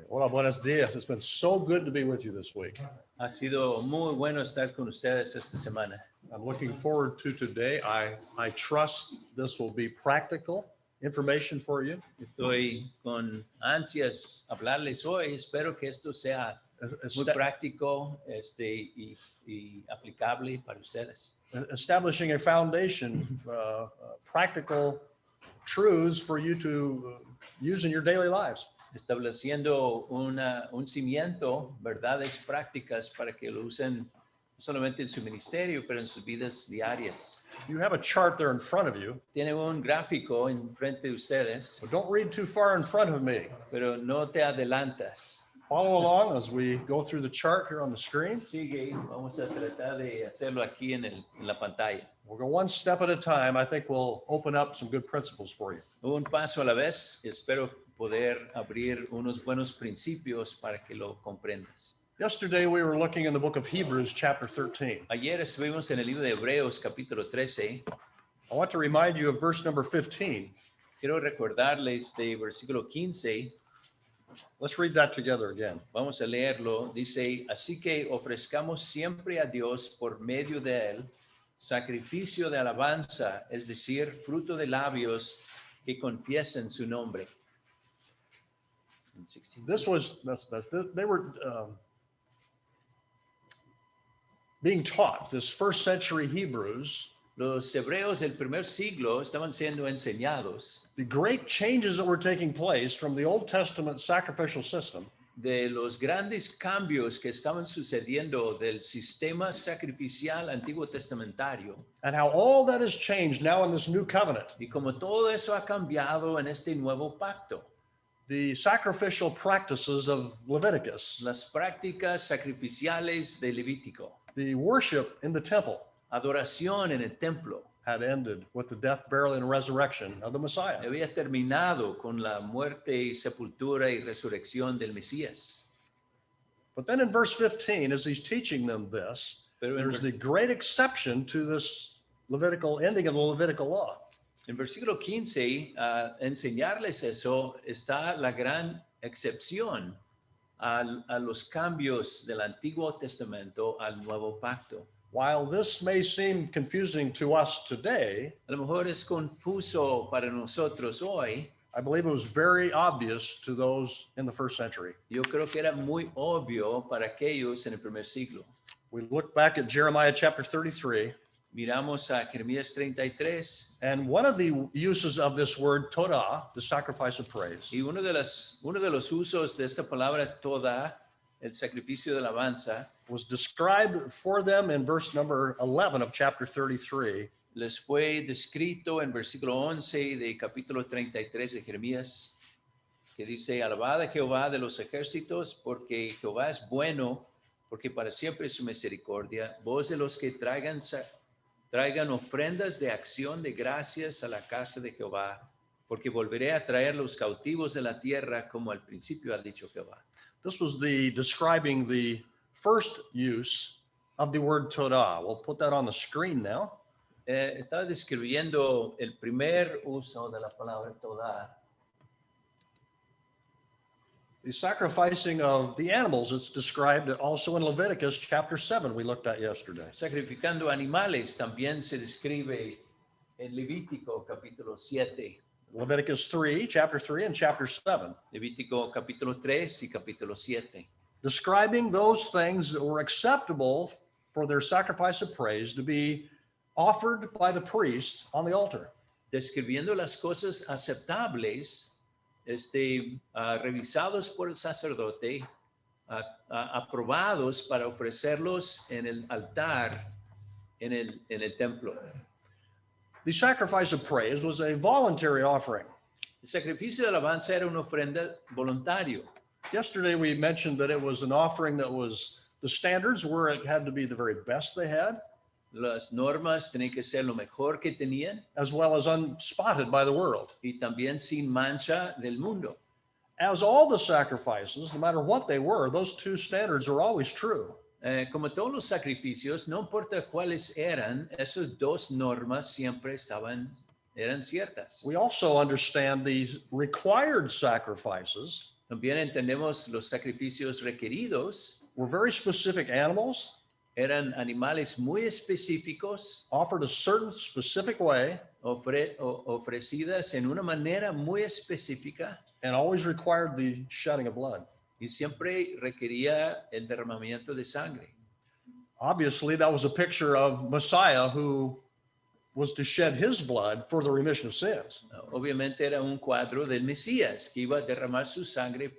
Hola, buenos días. It's been so good to be with you this week. Ha sido muy bueno estar con ustedes esta semana. I'm looking forward to today. I trust this will be practical information for you. Estoy con ansias hablarles hoy. Espero que esto sea muy Esta- práctico y aplicable para ustedes. Establishing a foundation, practical truths for you to use in your daily lives. Estableciendo un cimiento, verdades prácticas para que lo usen no solamente en su ministerio, pero en sus vidas diarias. You have a chart there in front of you, Tiene un gráfico en frente de ustedes, but don't read too far in front of me. pero no te adelantas. Follow along as we go through the chart here on the screen. Sigue, vamos a tratar de hacerlo aquí en la pantalla. We'll go one step at a time. I think we'll open up some good principles for you. Un paso a la vez. Espero poder abrir unos buenos principios para que lo comprendas. Yesterday, we were looking in the book of Hebrews, chapter 13. Ayer estuvimos en el libro de Hebreos, capítulo 13. I want to remind you of verse number 15. Quiero recordarles de versículo 15. Let's read that together again. Vamos a leerlo. Dice, así que ofrezcamos siempre a Dios por medio de él sacrificio de alabanza, es decir, fruto de labios que confiesen su nombre. They were being taught, this first century Hebrews, Los hebreos del primer siglo estaban siendo enseñados the great changes that were taking place from the Old Testament sacrificial system de los grandes cambios que estaban sucediendo del sistema sacrificial antiguo testamentario and how all that has changed now in this new covenant. y como todo eso ha cambiado en este nuevo pacto. The sacrificial practices of Leviticus, Las prácticas sacrificiales de Levítico, the worship in the temple, adoración en el templo, had ended with the death, burial, and resurrection of the Messiah. había terminado con la muerte, sepultura y resurrección del Mesías. But then in verse 15, as he's teaching them this, Pero there's the great exception to this Levitical ending of the Levitical law. En versículo 15, enseñarles eso, está la gran excepción a los cambios del Antiguo Testamento al Nuevo Pacto. While this may seem confusing to us today, A lo mejor es confuso para nosotros hoy. I believe it was very obvious to those in the first century. Yo creo que era muy obvio para aquellos en el primer siglo. We look back at Jeremiah chapter 33, Miramos a Jeremías 33 and one of the uses of this word, todah, the sacrifice of praise, y uno de los usos de esta palabra toda, el sacrificio de alabanza, was described for them in verse number 11 of chapter 33. les fue descrito en versículo 11 de capítulo 33 de Jeremías, que dice, alabad a Jehová de los ejércitos, porque Jehová es bueno, porque para siempre es su misericordia. Vos de los que traigan ofrendas de acción de gracias a la casa de Jehová, porque volveré a traer los cautivos de la tierra, como al principio ha dicho Jehová. This was describing the first use of the word todah. We'll put that on the screen now. Estaba describiendo el primer uso de la palabra toda. The sacrificing of the animals, it's described also in Leviticus chapter 7 we looked at yesterday. Sacrificando animales también se describe en Levítico capítulo 7. Leviticus 3, chapter 3 and chapter 7. Levítico capítulo 3 y capítulo 7. Describing those things that were acceptable for their sacrifice of praise to be offered by the priest on the altar. Describiendo las cosas aceptables, revisados por el sacerdote, aprobados para ofrecerlos en el altar, en el templo. The sacrifice of praise was a voluntary offering. El sacrificio de alabanza era una ofrenda voluntario. Yesterday we mentioned that it was an offering that was, the standards were it had to be the very best they had, Las normas tenían que ser lo mejor que tenían as well as unspotted by the world. y también sin mancha del mundo. As all the sacrifices, no matter what they were, those two standards are always true. Como todos los sacrificios, no importa cuáles eran, esas dos normas siempre eran ciertas. We also understand these required sacrifices También entendemos los sacrificios requeridos were very specific animals eran animales muy específicos offered a certain specific way ofrecidas en una manera muy específica and always required the shedding of blood. y siempre requería el derramamiento de sangre. Obviously, that was a picture of Messiah who was to shed his blood for the remission of sins. Obviamente era un cuadro del Mesías que iba a derramar su sangre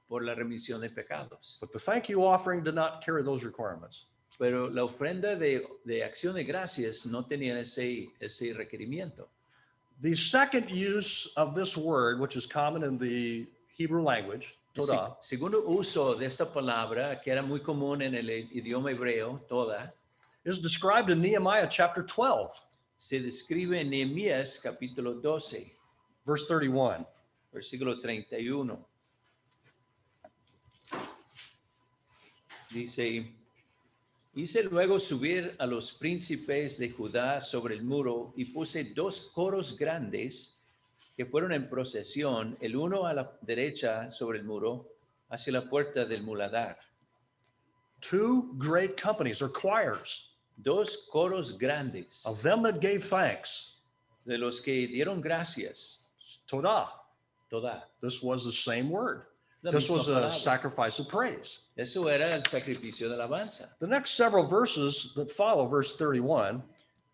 por la remisión de pecados. But the thank you offering did not carry those requirements. Pero la ofrenda de acción de gracias no tenía ese requerimiento. The second use of this word, which is common in the Hebrew language, El Todah, segundo uso de esta palabra, que era muy común en el idioma hebreo, toda, is described in Nehemiah chapter 12, se describe en Nehemías capítulo 12, verse 31. versículo 31. Dice, hice luego subir a los príncipes de Judá sobre el muro y puse 2 coros grandes que fueron en procesión, el uno a la derecha sobre el muro, hacia la puerta del muladar. 2 great companies or choirs 2 coros grandes of them that gave thanks. de los que dieron gracias. Todah. Toda. This was the same word. La This misma was a palabra. sacrifice of praise. Eso era el sacrificio de alabanza. The next several verses that follow, verse 31,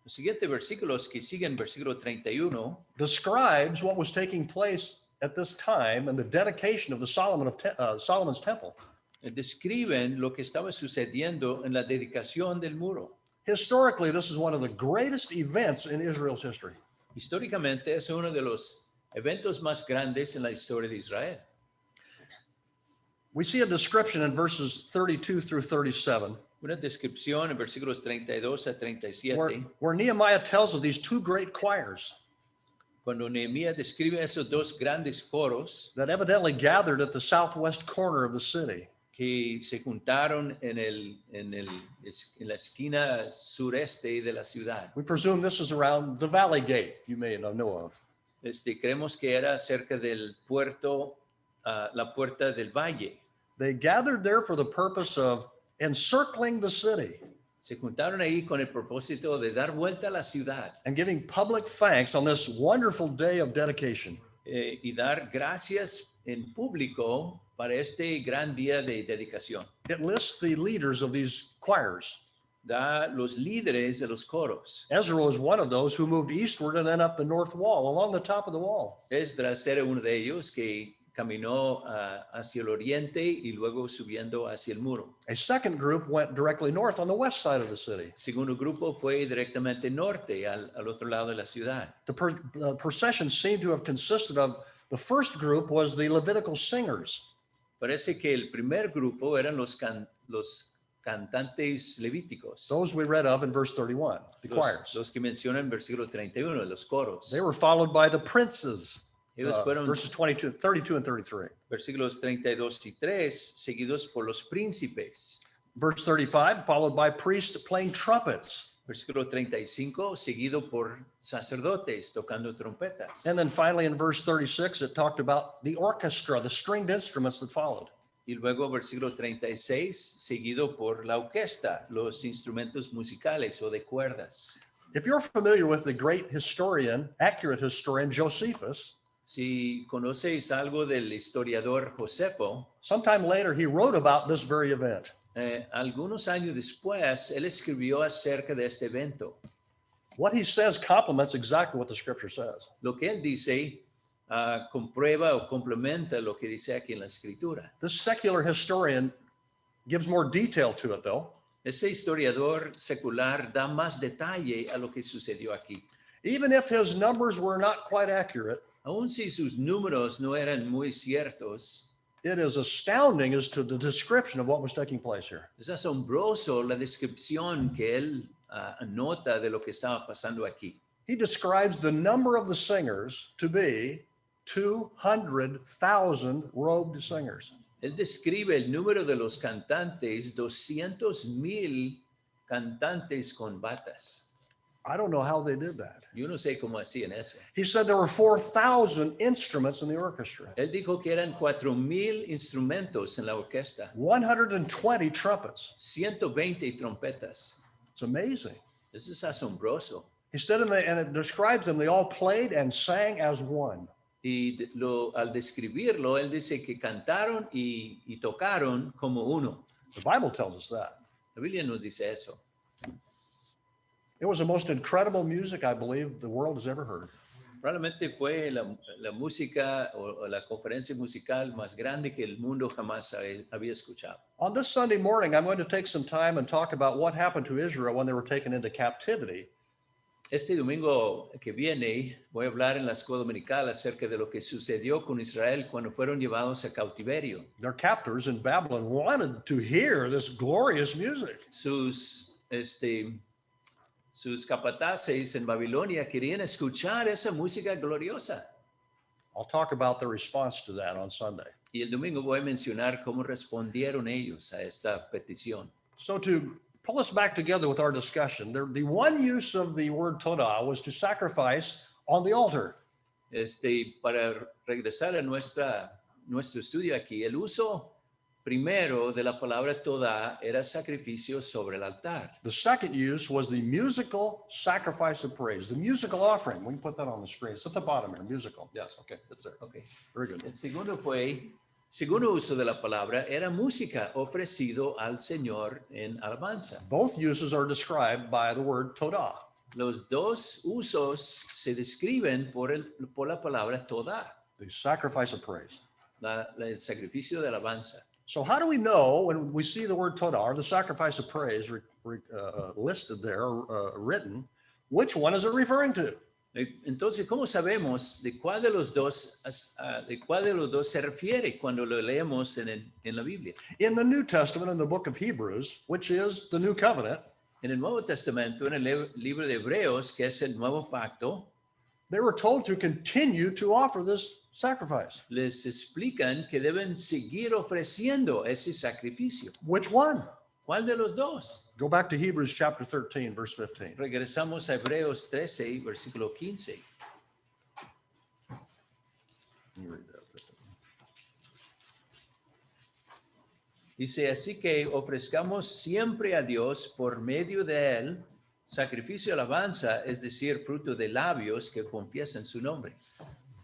Los siguientes versículos que siguen, versículo 31, describes what was taking place at this time and the dedication of the Solomon's temple. describen lo que estaba sucediendo en la dedicación del muro. Historically, this is one of the greatest events in Israel's history. Históricamente es uno de los eventos más grandes en la historia de Israel. We see a description in verses 32 through 37 Una descripción en versículos 32 a 37, where Nehemiah tells of these 2 great choirs cuando Nehemías describe esos 2 grandes coros that evidently gathered at the southwest corner of the city. que se juntaron en la esquina sureste de la ciudad. We presume this is around the Valley Gate, you may know of. Creemos que era cerca del puerto, la puerta del valle. They gathered there for the purpose of encircling the city Se juntaron ahí con el propósito de dar vuelta a la ciudad and giving public thanks on this wonderful day of dedication. y dar gracias en público para este gran día de dedicación. It lists the leaders of these choirs. Da los líderes de los coros. Ezra was one of those who moved eastward and then up the north wall, along the top of the wall. Esdras era uno de ellos que caminó hacia el oriente y luego subiendo hacia el muro. A second group went directly north on the west side of the city. El segundo grupo fue directamente norte, al otro lado de la ciudad. The procession seemed to have consisted of, the first group was the Levitical singers. Parece que el primer grupo eran los cantantes levíticos. Those we read of in verse 31, the choirs. Los que mencionan en versículo 31, los coros. They were followed by the princes, Ellos fueron verses 32 and 33. versículos 32 y 3, seguidos por los príncipes. Verse 35, followed by priests playing trumpets. Versículo 35, seguido por sacerdotes tocando trompetas. And then finally in verse 36, it talked about the orchestra, the stringed instruments that followed. Y luego versículo 36, seguido por la orquesta, los instrumentos musicales o de cuerdas. If you're familiar with the great historian, accurate historian, Josephus, Si conocéis algo del historiador Josefo, sometime later he wrote about this very event. algunos años después, él escribió acerca de este evento. What he says complements exactly what the scripture says. Lo que él dice comprueba o complementa lo que dice aquí en la escritura. This secular historian gives more detail to it, though. Ese historiador secular da más detalle a lo que sucedió aquí. Even if his numbers were not quite accurate, Aun si sus números no eran muy ciertos, it is astounding as to the description of what was taking place here. es asombroso la descripción que él anota de lo que estaba pasando aquí. He describes the number of the singers to be 200,000 robed singers. Él describe el número de los cantantes, 200,000 cantantes con batas. I don't know how they did that. Yo no sé cómo hacían eso. He said there were 4,000 instruments in the orchestra, Él dijo que eran 4,000 instrumentos en la orquesta, 120 trumpets. 120 trompetas. It's amazing. Eso es asombroso. He said, and it describes them, they all played and sang as one. Y al describirlo, él dice que cantaron y tocaron como uno. The Bible tells us that. La Biblia nos dice eso. It was the most incredible music I believe the world has ever heard. Probablemente fue la música o la conferencia musical más grande que el mundo jamás había escuchado. On this Sunday morning, I'm going to take some time and talk about what happened to Israel when they were taken into captivity. Este domingo que viene voy a hablar en la escuela dominical acerca de lo que sucedió con Israel cuando fueron llevados a cautiverio. Their captors in Babylon wanted to hear this glorious music. Sus capataces en Babilonia querían escuchar esa música gloriosa. I'll talk about their response to that on Sunday. Y el domingo voy a mencionar cómo respondieron ellos a esta petición. So to pull us back together with our discussion, the one use of the word Todah was to sacrifice on the altar. Para regresar a nuestro estudio aquí, el uso primero de la palabra Todah era sacrificio sobre el altar. The second use was the musical sacrifice of praise, the musical offering. We can put that on the screen. It's at the bottom here, musical. Yes, okay, that's there. Okay. Very good. El segundo uso de la palabra era música ofrecido al Señor en alabanza. Both uses are described by the word Todah. Los dos usos se describen por la palabra Todah, The sacrifice of praise. el sacrificio de alabanza. So how do we know when we see the word Todah, or the sacrifice of praise listed there, written, which one is it referring to? Entonces, ¿cómo sabemos de cuál de los dos se refiere cuando lo leemos en la Biblia? In the New Testament, in the book of Hebrews, which is the New Covenant, En el Nuevo Testamento, en el libro de Hebreos, que es el Nuevo Pacto, they were told to continue to offer this sacrifice. les explican que deben seguir ofreciendo ese sacrificio. Which one? ¿Cuál de los dos? Go back to Hebrews chapter 13, verse 15. Regresamos a Hebreos 13, versículo 15. You read that. Dice, así que ofrezcamos siempre a Dios por medio de él sacrificio de alabanza, es decir, fruto de labios que confiesan su nombre.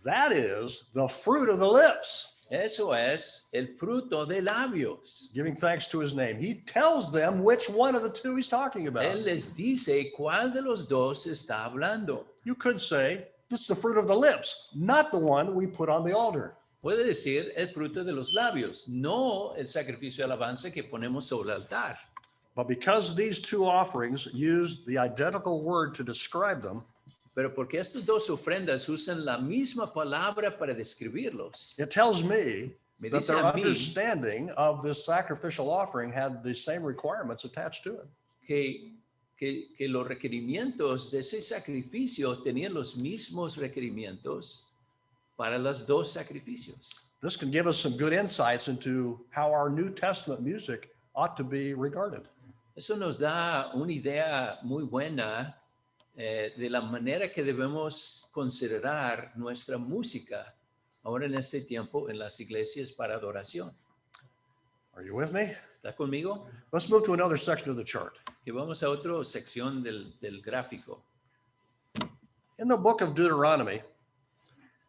That is the fruit of the lips, Eso es el fruto de labios. giving thanks to his name. He tells them which one of the two he's talking about. Él les dice cuál de los dos está hablando. You could say, this is the fruit of the lips, not the one that we put on the altar. Puede decir el fruto de los labios, no el sacrificio de alabanza que ponemos sobre el altar. But because these two offerings use the identical word to describe them, Pero porque estas dos ofrendas usan la misma palabra para describirlos, it tells me me that dice their a mí understanding of this sacrificial offering had the same requirements attached to it. que los requerimientos de ese sacrificio tenían los mismos requerimientos para los dos sacrificios. This can give us some good insights into how our New Testament music ought to be regarded. Eso nos da una idea muy buena de la manera que debemos considerar nuestra música ahora en este tiempo en las iglesias para adoración. Are you with me? ¿Está conmigo? Let's move to another section of the chart. Que vamos a otra sección del gráfico. In the book of Deuteronomy,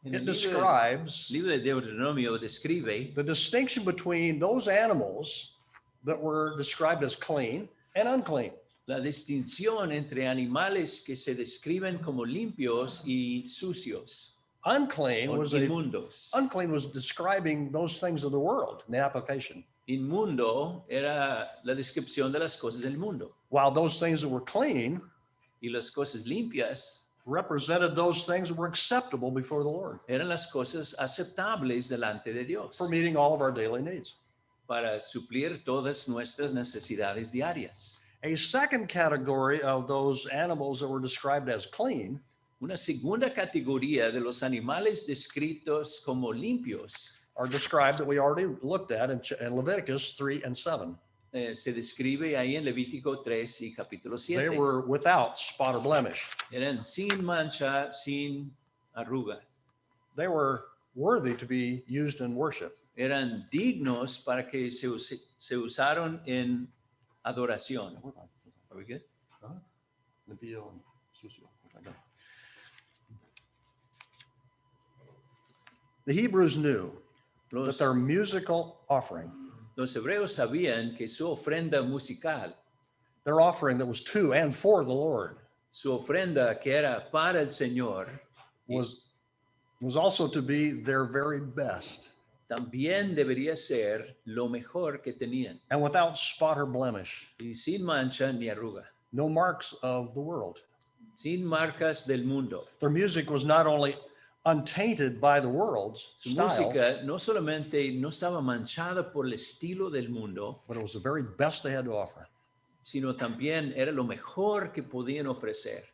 En it el describes libro de Deuteronomio describe the distinction between those animals that were described as clean and unclean. la distinción entre animales que se describen como limpios y sucios Unclean o was inmundos. describing those things of the world in the application, Inmundo era la descripción de las cosas del mundo while those things that were clean y las cosas limpias represented those things that were acceptable before the Lord eran las cosas aceptables delante de Dios for meeting all of our daily needs. para suplir todas nuestras necesidades diarias. A second category of those animals that were described as clean Una segunda categoría de los animales descritos como limpios are described that we already looked at in Leviticus 3 and 7. se describe ahí en Levítico 3 y capítulo They 7. were without spot or blemish. Eran sin mancha, sin arruga. They were worthy to be used in worship. Eran dignos para que se usaron en adoración. Are we good? Limpio and sucio. The Hebrews knew that Los, their musical offering, los hebreos sabían que su ofrenda musical, their offering that was to and for the Lord, su ofrenda que era para el Señor, was also to be their very best también debería ser lo mejor que tenían, and without spot or blemish, y sin mancha ni arruga, no marks of the world. sin marcas del mundo. Their music was not only untainted by the world's Su styles, música no solamente no estaba manchada por el estilo del mundo, but it was the very best they had to offer. sino también era lo mejor que podían ofrecer.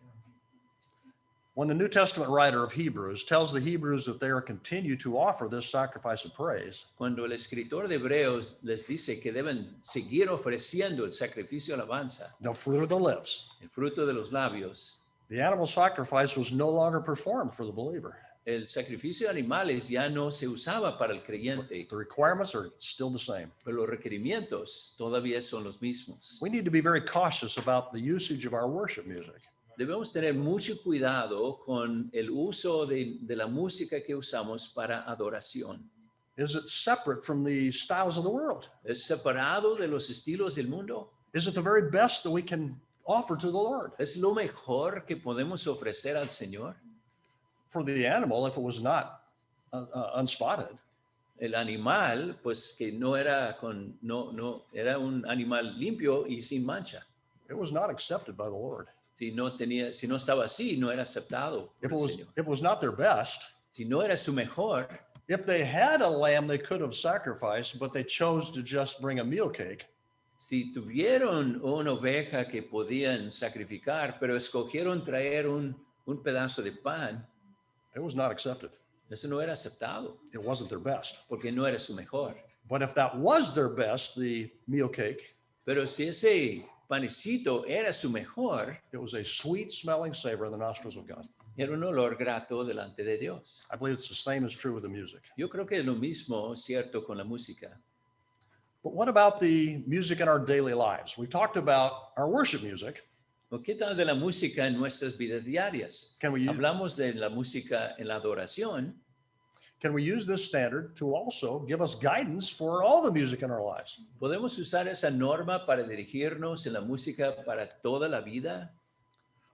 When the New Testament writer of Hebrews tells the Hebrews that they are continue to offer this sacrifice of praise, Cuando el escritor de Hebreos les dice que deben seguir ofreciendo el sacrificio de alabanza, the fruit of the lips, el fruto de los labios, the animal sacrifice was no longer performed for the believer. el sacrificio de animales ya no se usaba para el creyente, The requirements are still the same. pero los requerimientos todavía son los mismos. We need to be very cautious about the usage of our worship music. Debemos tener mucho cuidado con el uso de la música que usamos para adoración. Is it separate from the styles of the world? ¿Es separado de los estilos del mundo? Is it the very best that we can offer to the Lord? ¿Es lo mejor que podemos ofrecer al Señor? For the animal, if it was not unspotted, El animal, pues que no era era un animal limpio y sin mancha. it was not accepted by the Lord. Si no estaba así, no era aceptado If por it el was, Señor. if it was not their best, Si no era su mejor, if they had a lamb they could have sacrificed, but they chose to just bring a meal cake, si tuvieron una oveja que podían sacrificar, pero escogieron traer un pedazo de pan, it was not accepted. eso no era aceptado, It wasn't their best. porque no era su mejor. But if that was their best, the meal cake, Pero si ese panecito era su mejor, it was a sweet smelling savor in the nostrils of God. era un olor grato delante de Dios. I believe it's the same is true with the music. Yo creo que es lo mismo cierto con la música. But what about the music in our daily lives? We've talked about our worship music. ¿O qué tal de la música en nuestras vidas diarias? Can we, Hablamos de la música en la adoración. can we use this standard to also give us guidance for all the music in our lives? ¿Podemos usar esa norma para dirigirnos en la música para toda la vida?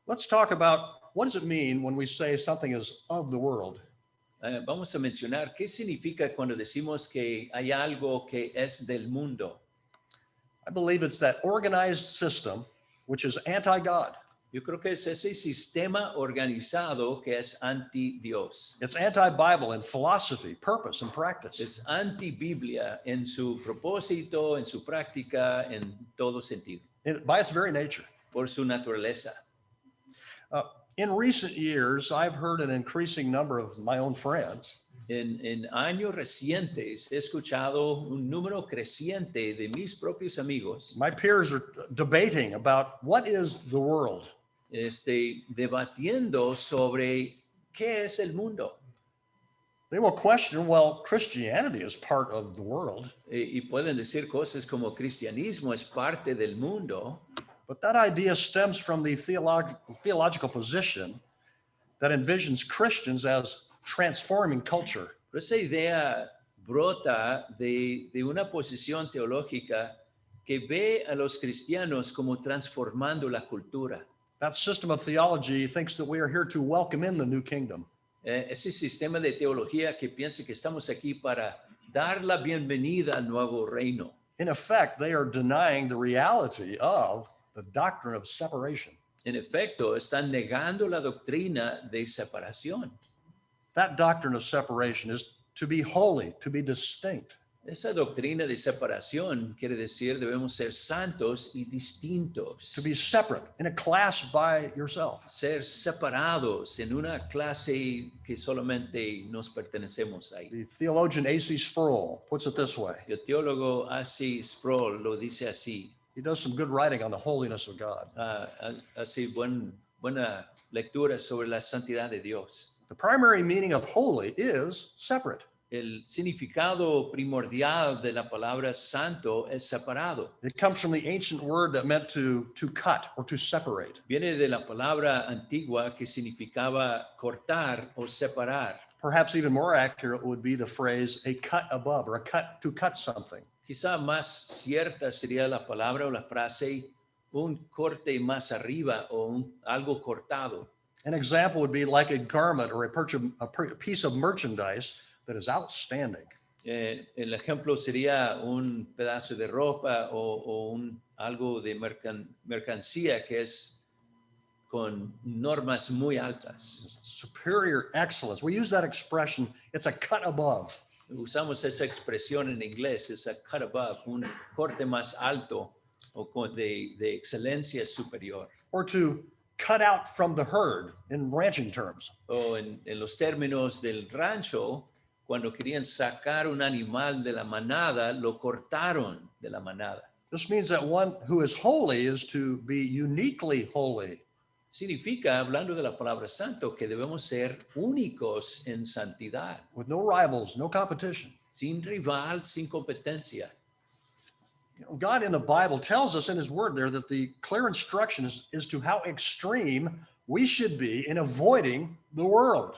Let's talk about what does it mean when we say something is of the world? Vamos a mencionar qué significa cuando decimos que hay algo que es del mundo. I believe it's that organized system which is anti-God. Yo creo que es ese sistema organizado que es anti-Dios. It's anti-Bible in philosophy, purpose, and practice. Es anti-Biblia en su propósito, en su práctica, en todo sentido, By its very nature. por su naturaleza. In recent years, I've heard an increasing number of my own friends En años recientes he escuchado un número creciente de mis propios amigos my peers are debating about what is the world. debatiendo sobre qué es el mundo. They will question, well, Christianity is part of the world, Y pueden decir cosas como cristianismo es parte del mundo, but that idea stems from the theological position that envisions Christians as transforming culture. pero esa idea brota de una posición teológica que ve a los cristianos como transformando la cultura. That system of theology thinks that we are here to welcome in the new kingdom. Ese sistema de teología que piensa que estamos aquí para dar la bienvenida al nuevo reino. In effect, they are denying the reality of the doctrine of separation. En efecto, están negando la doctrina de separación. That doctrine of separation is to be holy, to be distinct. Esa doctrina de separación quiere decir debemos ser santos y distintos. to be separate in a class by yourself. Ser separados en una clase que solamente nos pertenecemos ahí. The theologian A.C. Sproul puts it this way. El teólogo A.C. Sproul lo dice así. He does some good writing on the holiness of God. Así buena lectura sobre la santidad de Dios. The primary meaning of holy is separate. El significado primordial de la palabra santo es separado. It comes from the ancient word that meant to cut or to separate. Viene de la palabra antigua que significaba cortar o separar. Perhaps even more accurate would be the phrase a cut above, or a cut to cut something. Quizá más cierta sería la palabra o la frase un corte más arriba o algo cortado. An example would be like a garment or a piece of merchandise that is outstanding. El ejemplo sería un pedazo de ropa o algo de mercancía que es con normas muy altas. Superior excellence. We use that expression, it's a cut above. Usamos esa expresión en inglés, es a cut above, un corte más alto o de excelencia superior. Or to cut out from the herd in ranching terms. O en los términos del rancho, cuando querían sacar un animal de la manada, lo cortaron de la manada. This means that one who is holy is to be uniquely holy. Significa, hablando de la palabra santo, que debemos ser únicos en santidad, With no rivals, no competition. sin rival, sin competencia. You know, God in the Bible tells us in his word there that the clear instruction is to how extreme we should be in avoiding the world.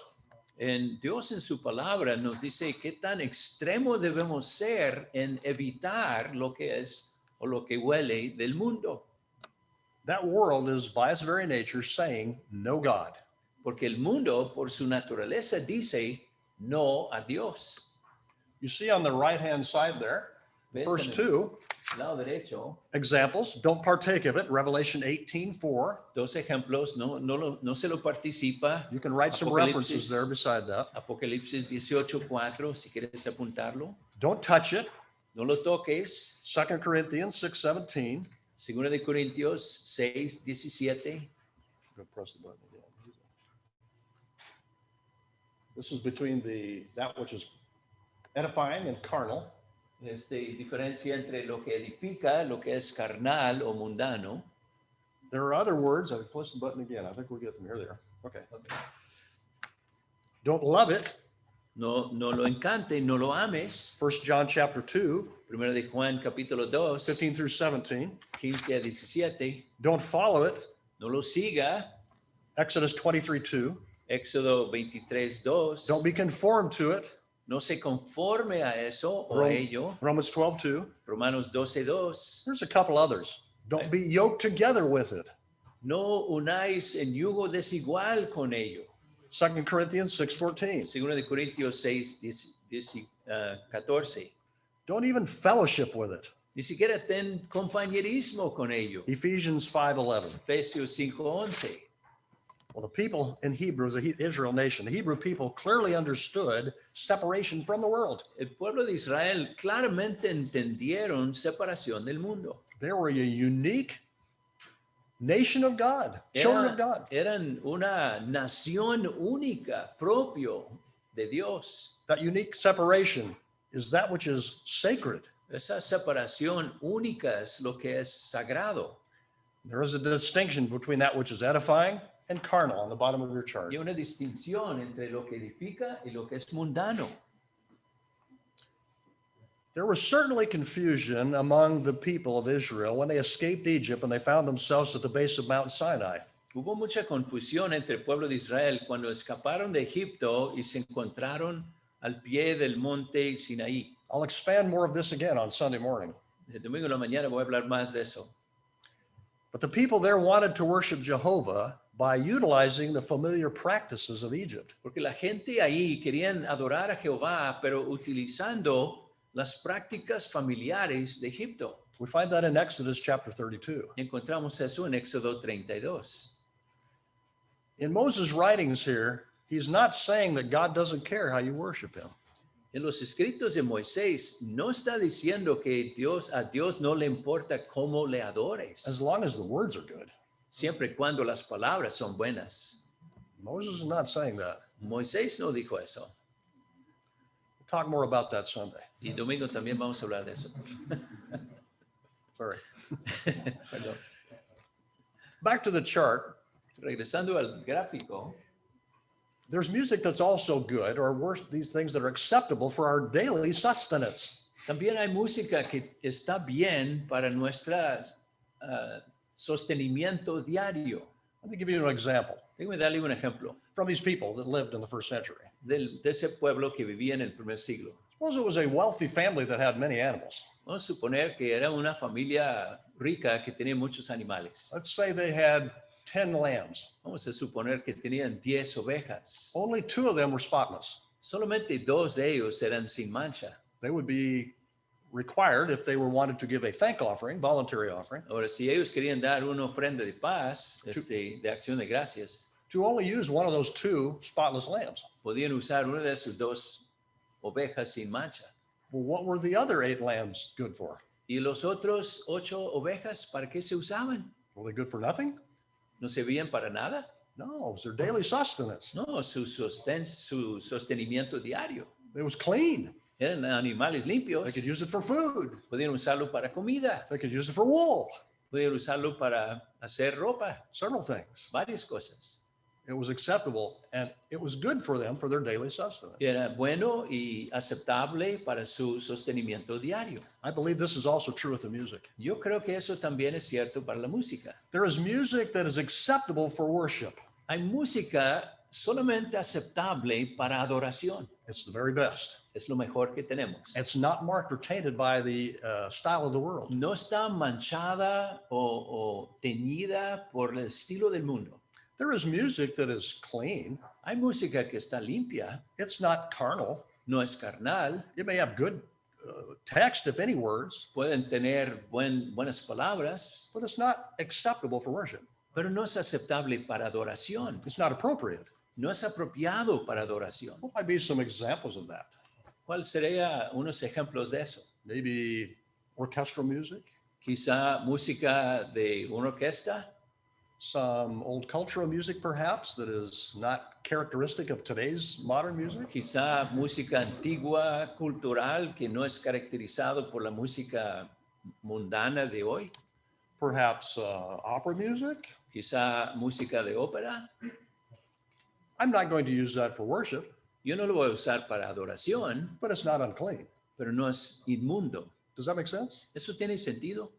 Dios en su palabra nos dice qué tan extremo debemos ser en evitar lo que es o lo que huele del mundo. That world is by its very nature saying no God. Porque el mundo, por su naturaleza, dice no a Dios. You see on the right-hand side there, the ¿Ves first en two el lado derecho, examples, don't partake of it, Revelation 18:4. dos ejemplos, no se lo participa. You can write some references there beside that. Apocalipsis 18:4, si quieres apuntarlo. Don't touch it, No lo toques. 2 Corinthians 6:17. Segunda de Corintios 6:17. Go press the button again. This is between that which is edifying and carnal. Diferencia entre lo que edifica, lo que es carnal o mundano. There are other words. I press the button again. I think we'll get them here. There. Okay. Don't love it. No lo encante, no lo ames. 1 John chapter 2, Primero de Juan capítulo 2, 15 through 17. 15 a 17. Don't follow it. No lo siga. Exodus 23:2. Éxodo 23:2. Don't be conformed to it. No se conforme a eso o a ello. Romans 12:2. Romanos 12:2. There's a couple others. Don't be yoked together with it. No unáis en yugo desigual con ello. 2 Corinthians 6:14. Segunda de Corintios 6:14. Don't even fellowship with it. Ni siquiera ten compañerismo con ello. Ephesians 5:11. Efesios 5:11. Well, the people in Hebrew, the Israel nation, the Hebrew people clearly understood separation from the world. El pueblo de Israel claramente entendieron separación del mundo. They were a unique nation of God, children of God. Eran una nación única, propio de Dios. That unique separation is that which is sacred. Esa separación única es lo que es sagrado. There is a distinction between that which is edifying and carnal on the bottom of your chart. Y una distinción entre lo que edifica y lo que es mundano. There was certainly confusion among the people of Israel when they escaped Egypt and they found themselves at the base of Mount Sinai. Hubo mucha confusión entre el pueblo de Israel cuando escaparon de Egipto y se encontraron al pie del monte Sinaí. I'll expand more of this again on Sunday morning. El domingo en la mañana voy a hablar más de eso. But the people there wanted to worship Jehovah by utilizing the familiar practices of Egypt. Porque la gente ahí querían adorar a Jehová, pero utilizando las prácticas familiares de Egipto. We find that in Exodus chapter 32. Encontramos eso en Éxodo 32. In Moses' writings here, he's not saying that God doesn't care how you worship him. En los escritos de Moisés no está diciendo que a Dios no le importa cómo le adores, as long as the words are good. siempre y cuando las palabras son buenas. Moses is not saying that. Moisés no dijo eso. We'll talk more about that Sunday. Y domingo también vamos a hablar de eso. Sorry. Perdón. Back to the chart. Regresando al gráfico, There's music that's also good, or worse, these things that are acceptable for our daily sustenance. también hay música que está bien para nuestro sostenimiento diario. Let me give you an example Déjame darle un ejemplo from these people that lived in the first century. de ese pueblo que vivía en el primer siglo. Suppose it was a wealthy family that had many animals. Vamos a suponer que era una familia rica que tenía muchos animales. Let's say they had 10 lambs. Vamos a suponer que tenían 10 ovejas. Only 2 of them were spotless. Solamente 2 de ellos eran sin mancha. They would be required, if they were wanted to give a thank offering, voluntary offering, Ahora, si ellos querían dar una ofrenda de paz, de acción de gracias, to only use one of those 2 spotless lambs. podían usar una de sus 2 ovejas sin mancha. Well, what were the other 8 lambs good for? ¿Y los otros 8 ovejas para qué se usaban? Were they good for nothing? ¿No servían para nada? No, it was their daily sustenance. No, su sostenimiento diario. It was clean. Eran animales limpios. They could use it for food. Podían usarlo para comida. They could use it for wool. Podían usarlo para hacer ropa. Several things. Varias cosas. It was acceptable, and it was good for them for their daily sustenance. Era bueno y aceptable para su sostenimiento diario. I believe this is also true with the music. Yo creo que eso también es cierto para la música. There is music that is acceptable for worship. Hay música solamente aceptable para adoración. It's the very best. Es lo mejor que tenemos. It's not marked or tainted by the style of the world. No está manchada o teñida por el estilo del mundo. There is music that is clean. Hay música que está limpia, It's not carnal. no es carnal, It may have good text, if any words, pueden tener buenas palabras, but it's not acceptable for worship. pero no es aceptable para adoración. It's not appropriate. No es apropiado para adoración. What might be some examples of that? ¿Cuál sería unos ejemplos de eso? Maybe orchestral music, Quizá música de una orquesta, some old cultural music perhaps that is not characteristic of today's modern music. quizá música antigua, cultural, que no es caracterizado por la música mundana de hoy, Perhaps opera music. quizá música de ópera. I'm not going to use that for worship, Yo no lo voy a usar para adoración, but it's not unclean. pero no es inmundo. Does that make sense? ¿Eso tiene sentido?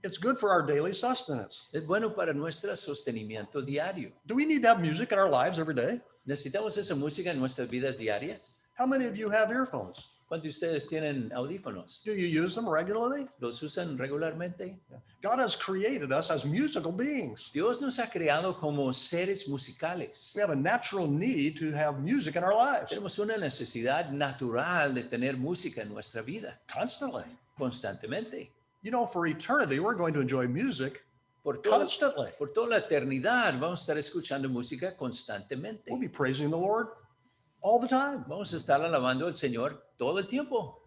It's good for our daily sustenance. Es bueno para nuestro sostenimiento diario. Do we need to have music in our lives every day? ¿Necesitamos esa música en nuestras vidas diarias? How many of you have earphones? ¿Cuántos de ustedes tienen audífonos? Do you use them regularly? ¿Los usan regularmente? God has created us as musical beings. Dios nos ha creado como seres musicales. We have a natural need to have music in our lives Tenemos una necesidad natural de tener música en nuestra vida, constantly. constantemente. You know, for eternity, we're going to enjoy music Por toda constantly. la eternidad vamos a estar escuchando música constantemente. We'll be praising the Lord all the time. Vamos a estar alabando al Señor todo el tiempo.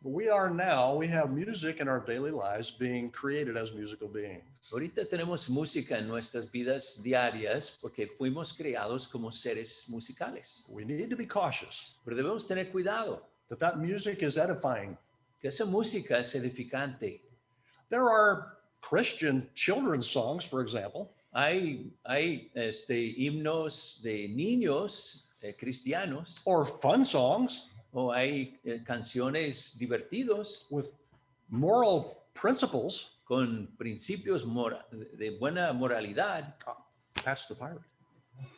But we have music in our daily lives being created as musical beings. Ahorita tenemos música en nuestras vidas diarias porque fuimos creados como seres musicales. We need to be cautious Pero debemos tener cuidado, that music is edifying. que esa música es edificante. There are Christian children's songs, for example, Hay himnos de niños cristianos or fun songs o hay canciones divertidos with moral principles. con principios de buena moralidad. That's the pirate.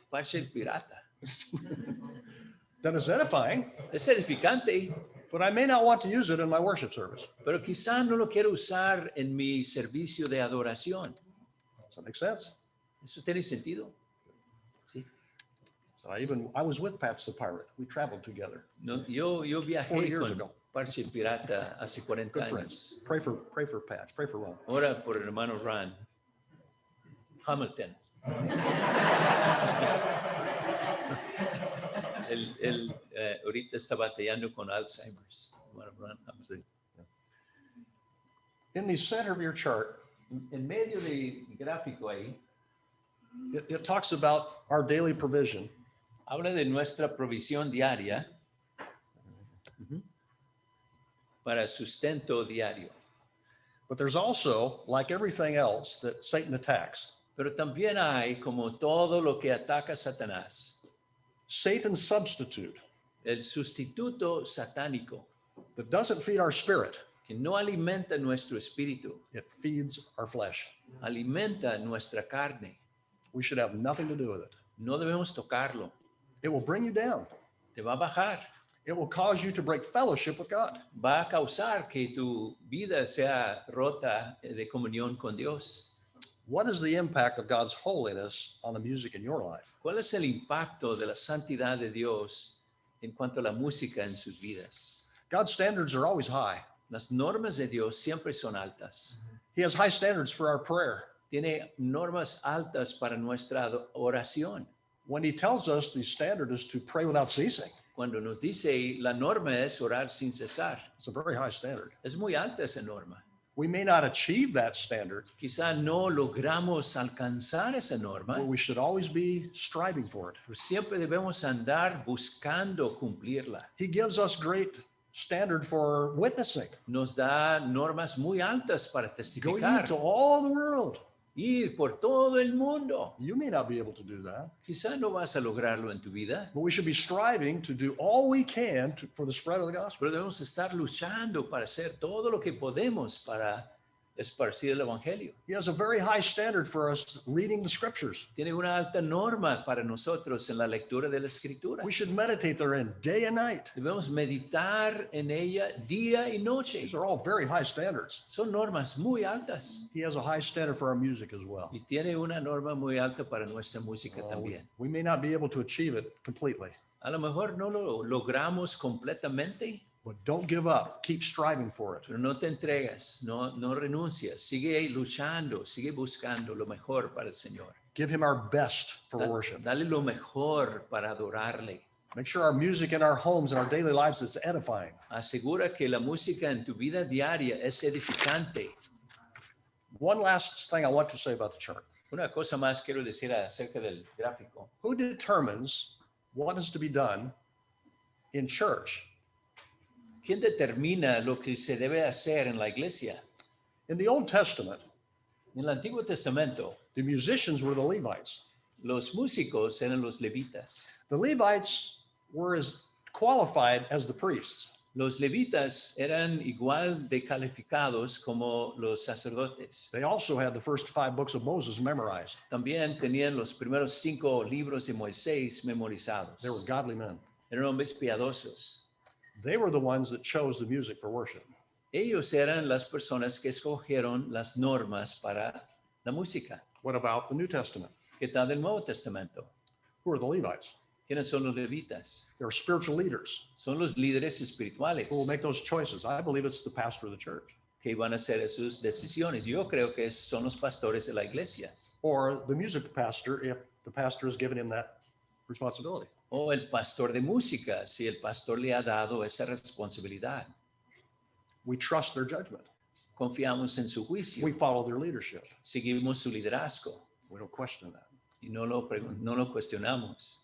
Parece el pirata. That is edifying, Es edificante, but I may not want to use it in my worship service. pero quizá no lo quiero usar en mi servicio de adoración. Does that make sense? ¿Eso tiene sentido? Sí. So I was with Patch the Pirate. We traveled together. No, yo 40 viajé years con ago. Parche el Pirata hace 40 Good años. friends. Pray for Patch. Pray for Ron. Ora por el hermano Ron Hamilton. él ahorita está batallando con Alzheimer's. Bueno, sí. In the center of your chart, En medio del gráfico ahí, it talks about our daily provision. habla de nuestra provisión diaria para sustento diario. But there's also, like everything else that Satan attacks, Pero también hay, como todo lo que ataca Satanás, Satan's substitute el sustituto satánico that doesn't feed our spirit, que no alimenta nuestro espíritu, it feeds our flesh. alimenta nuestra carne. We should have nothing to do with it. No debemos tocarlo. It will bring you down. Te va a bajar. It will cause you to break fellowship with God. Va a causar que tu vida sea rota de comunión con Dios. What is the impact of God's holiness on the music in your life? ¿Cuál es el impacto de la santidad de Dios en cuanto a la música en sus vidas? God's standards are always high. Las normas de Dios siempre son altas. He has high standards for our prayer. Tiene normas altas para nuestra oración. When he tells us the standard is to pray without ceasing, Cuando nos dice la norma es orar sin cesar, it's a very high standard. es muy alta esa norma. We may not achieve that standard, Quizá no logramos alcanzar esa norma, but we should always be striving for it. pero siempre debemos andar buscando cumplirla. He gives us great standard for witnessing. Nos da normas muy altas para Go ye testificar, to all the world. ir por todo el mundo. You may not be able to do that, Quizá no vas a lograrlo en tu vida, but we should be striving to do all we can for the spread of the gospel. pero debemos estar luchando para hacer todo lo que podemos para esparcir el evangelio. He has a very high standard for us reading the scriptures. Tiene una alta norma para nosotros en la lectura de la escritura. We should meditate therein day and night. Debemos meditar en ella día y noche. These are all very high standards. Son normas muy altas. He has a high standard for our music as well. Y tiene una norma muy alta para nuestra música también. We may not be able to achieve it completely, A lo mejor no lo logramos completamente, but don't give up. Keep striving for it. pero no te entregas, no renuncias. Sigue luchando, sigue buscando lo mejor para el Señor. Give him our best for Da- worship. Dale lo mejor para adorarle. Make sure our music in our homes and our daily lives is edifying. Asegura que la música en tu vida diaria es edificante. One last thing I want to say about the chart. Una cosa más quiero decir acerca del gráfico. Who determines what is to be done in church? ¿Quién determina lo que se debe hacer en la iglesia? In the Old Testament, En el Antiguo Testamento, the musicians were the Levites. los músicos eran los levitas. The Levites were as qualified as the priests. Los levitas eran igual de calificados como los sacerdotes. They also had the first 5 books of Moses memorized. También tenían los primeros 5 libros de Moisés memorizados. They were godly men. Eran hombres piadosos. They were the ones that chose the music for worship. Ellos eran las personas que escogieron las normas para la música. What about the New Testament? ¿Qué tal del Nuevo Testamento? Who are the Levites? ¿Quiénes son los levitas? They're spiritual leaders Son los líderes espirituales who will make those choices. I believe it's the pastor of the church que van a hacer esas decisiones. Yo creo que son los pastores de la iglesia or the music pastor if the pastor has given him that responsibility. o el pastor de música, si el pastor le ha dado esa responsabilidad. We trust their judgment. Confiamos en su juicio, We follow their leadership. seguimos su liderazgo We don't question that. y no lo cuestionamos.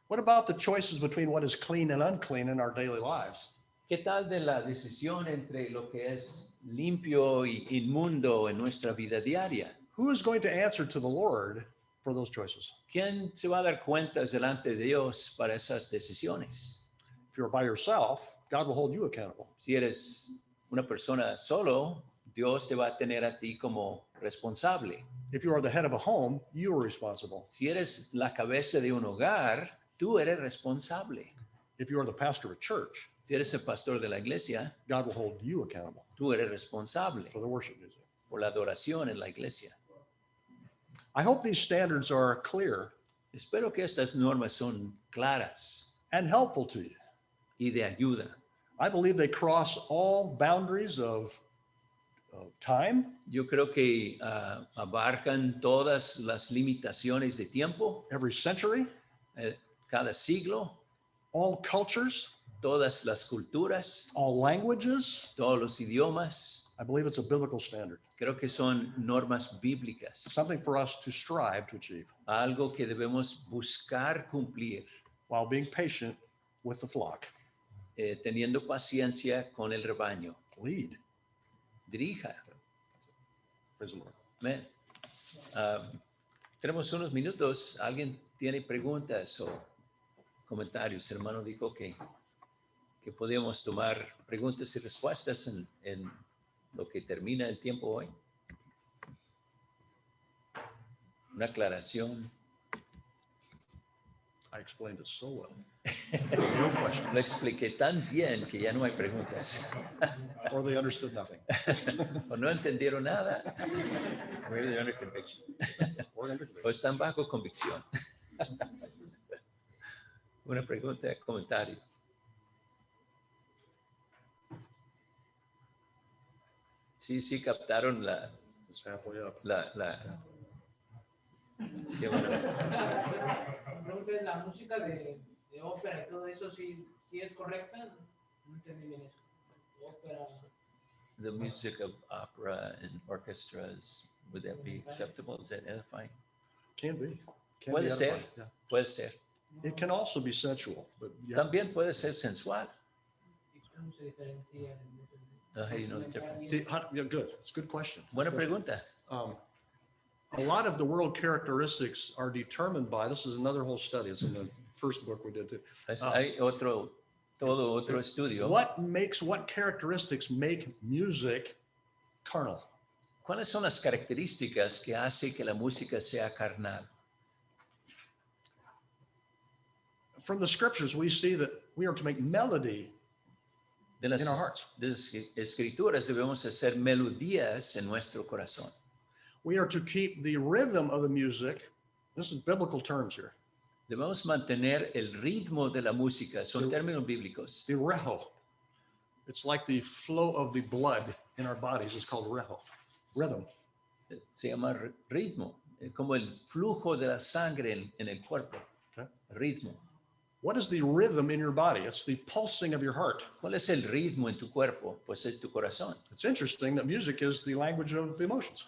What about the choices between what is clean and unclean in our daily lives? ¿Qué tal de la decisión entre lo que es limpio y inmundo en nuestra vida diaria? Who is going to answer to the Lord for those choices? ¿Quién se va a dar cuentas delante de Dios para esas decisiones? If you're by yourself, God will hold you accountable. Si eres una persona solo, Dios te va a tener a ti como responsable. If you are the head of a home, you are responsible. Si eres la cabeza de un hogar, tú eres responsable. If you are the pastor of a church, Si eres el pastor de la iglesia, God will hold you accountable tú eres responsable for the worship music. por la adoración en la iglesia. I hope these standards are clear Espero que estas normas son claras and helpful to you. y de ayuda. I believe they cross all boundaries of time, Yo creo que abarcan todas las limitaciones de tiempo, every century, cada siglo, all cultures, todas las culturas, all languages. todos los idiomas. I believe it's a biblical standard, Creo que son normas bíblicas, something for us to strive to achieve algo que debemos buscar cumplir, while being patient with the flock. teniendo paciencia con el rebaño. Lead. Dirija. Praise the Lord. Amén. Tenemos unos minutos. ¿Alguien tiene preguntas o comentarios? El hermano dijo que podíamos tomar preguntas y respuestas en lo que termina el tiempo hoy. Una aclaración. I explained it so well. No questions. Lo expliqué tan bien que ya no hay preguntas. Or they understood nothing. O no entendieron nada. Maybe they're under conviction. O están bajo convicción. Una pregunta, comentario. Sí, captaron It's halfway up. Sí, bueno. La pregunta es, la música de ópera y todo eso, ¿sí es correcta? No entendí bien eso. Ópera. The music of opera and orchestras, would that be acceptable? Is that edifying? Can be. Can Puede be ser. edifying, yeah. Puede ser. It can also be sensual, but yeah. También puede ser sensual. ¿Y cómo se diferencia? How do you know the difference? See, yeah, good. It's a good question. Buena pregunta. A lot of the world characteristics are determined by, this is another whole study. It's in the first book we did too. Hay todo otro estudio. What characteristics make music carnal? ¿Cuáles son las características que hace que la música sea carnal? From the scriptures, we see that we are to make melody De las, in our hearts. de las escrituras debemos hacer melodías en nuestro corazón. We are to keep the rhythm of the music. This is biblical terms here. Debemos mantener el ritmo de la música. Son términos bíblicos. The reho. It's like the flow of the blood in our bodies. It's called reho. Rhythm. Se llama ritmo, como el flujo de la sangre en el cuerpo. Okay. Ritmo. What is the rhythm in your body? It's the pulsing of your heart. ¿Cuál es el ritmo en tu cuerpo? Pues es tu corazón. It's interesting that music is the language of emotions.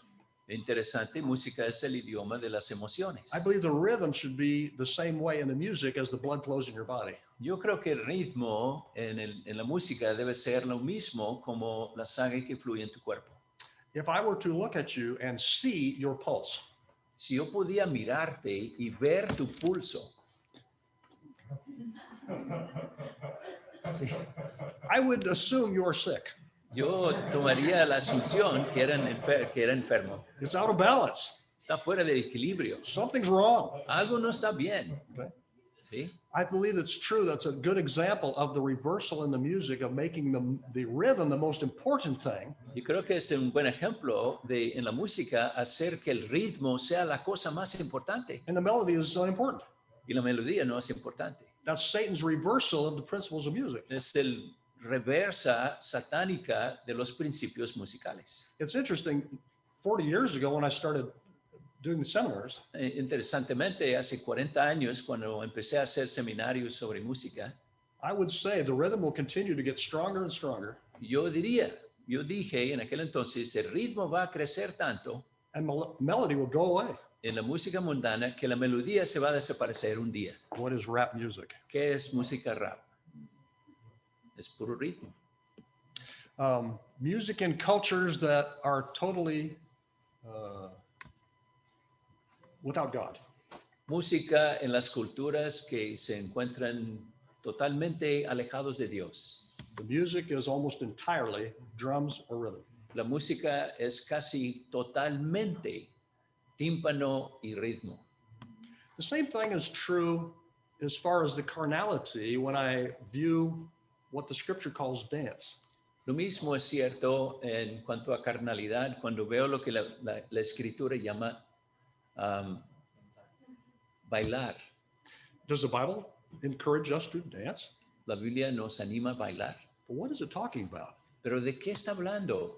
Interesante, música es el idioma de las emociones. I believe the rhythm should be the same way in the music as the blood flows in your body. Yo creo que el ritmo en la música debe ser lo mismo como la sangre que fluye en tu cuerpo. If I were to look at you and see your pulse, Si yo podía mirarte y ver tu pulso, sí, I would assume you're sick. yo tomaría la asunción que era enfermo. It's out of balance. Está fuera de equilibrio. Something's wrong. Algo no está bien. Okay. ¿Sí? I believe it's true. That's a good example of the reversal in the music of making the rhythm the most important thing. Yo creo que es un buen ejemplo en la música hacer que el ritmo sea la cosa más importante And the melody is unimportant. y la melodía no es importante. That's Satan's reversal of the principles of music. Es el reversa satánica de los principios musicales. It's interesting, 40 years ago when I started doing the seminars, Interesantemente, hace 40 años, cuando empecé a hacer seminarios sobre música, I would say the rhythm will continue to get stronger and stronger, yo dije en aquel entonces, el ritmo va a crecer tanto and melody will go away. en la música mundana que la melodía se va a desaparecer un día. What is rap music? ¿Qué es música rap? Es puro ritmo. Music in cultures that are totally without God. Música en las culturas que se encuentran totalmente alejados de Dios. The music is almost entirely drums or rhythm. La música es casi totalmente tímpano y ritmo. The same thing is true as far as the carnality when I view what the scripture calls dance. Lo mismo es cierto en cuanto a carnalidad cuando veo lo que la escritura llama bailar. Does the Bible encourage us to dance? La Biblia nos anima a bailar. But what is it talking about? ¿Pero de qué está hablando?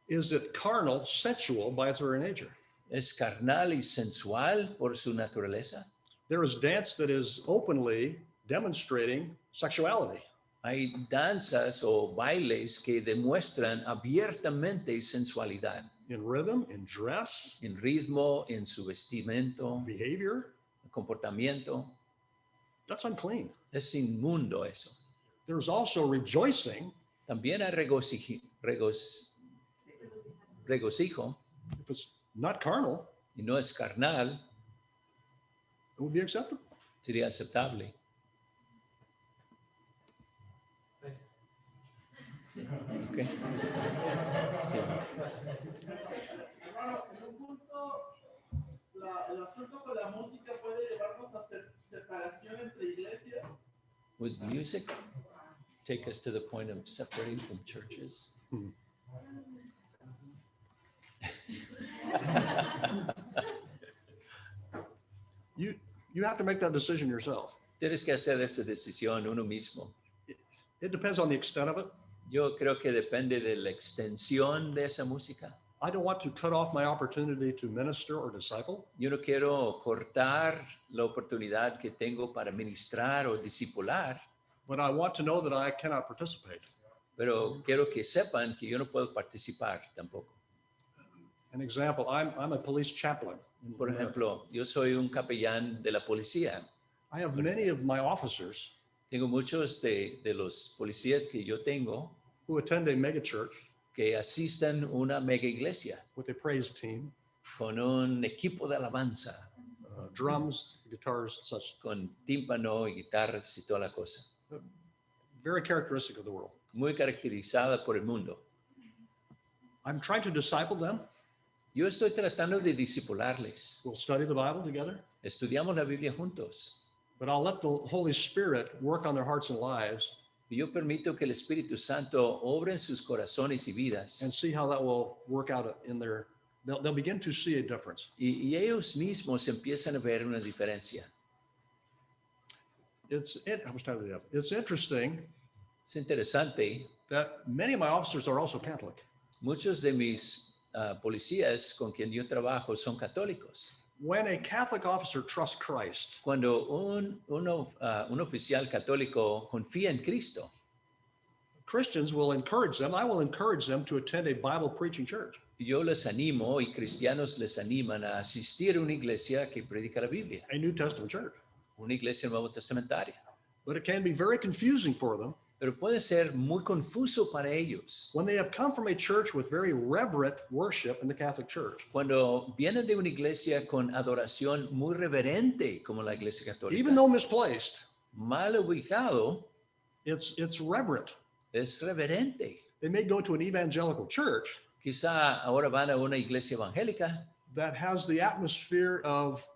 Is it carnal, sensual by its very nature? ¿Es carnal y sensual por su naturaleza? There is dance that is openly demonstrating sexuality. Hay danzas o bailes que demuestran abiertamente sensualidad In rhythm, in dress, en ritmo, en su vestimento, behavior, comportamiento. that's unclean. Es inmundo eso. There's also rejoicing. También hay regocijo If it's not carnal, y no es carnal, it would be acceptable. sería aceptable. Okay. Sí. Hermano, en un punto, el asunto con la música puede llevarnos a separación entre iglesias. Would music take us to the point of separating from churches? You have to make that decision yourself. Tienes que hacer esa decisión uno mismo. It depends on the extent of it. Yo creo que depende de la extensión de esa música. I don't want to cut off my opportunity to minister or disciple. Yo no quiero cortar la oportunidad que tengo para ministrar o discipular, But I want to know that I cannot participate. pero quiero que sepan que yo no puedo participar tampoco. An example, I'm a police chaplain. Por ejemplo, yo soy un capellán de la policía. I have many of my officers Tengo muchos de los policías que yo tengo who attend a mega church que asistan a una mega iglesia with a praise team, con un equipo de alabanza, drums, guitars, such. con tímpano y guitarras y toda la cosa. Very characteristic of the world. Muy caracterizada por el mundo. I'm trying to disciple them. Yo estoy tratando de discipularles. We'll study the Bible together, Estudiamos la Biblia juntos. but I'll let the Holy Spirit work on their hearts and lives Y yo permito que el Espíritu Santo obre en sus corazones y and vidas. see how that will work out in their, they'll begin to see a difference. Y ellos mismos empiezan a ver una diferencia. It's interesting Es interesante. that many of my officers are also Catholic. Muchos de mis policías con quien yo trabajo son católicos. When a Catholic officer trusts Christ, Cuando un oficial católico confía en Cristo, Christians will encourage them. I will encourage them to attend a Bible preaching church. yo les animo y cristianos les animan a asistir a una iglesia que predica la Biblia, A New Testament church. una iglesia nuevo testamentaria. But it can be very confusing for them Pero puede ser muy confuso para ellos when they have come from a church with very reverent worship in the Catholic Church. cuando vienen de una iglesia con adoración muy reverente como la iglesia católica. Even though misplaced, Mal ubicado, it's reverent. es reverente. They may go to an evangelical church Quizá ahora van a una iglesia evangélica that has the atmosphere of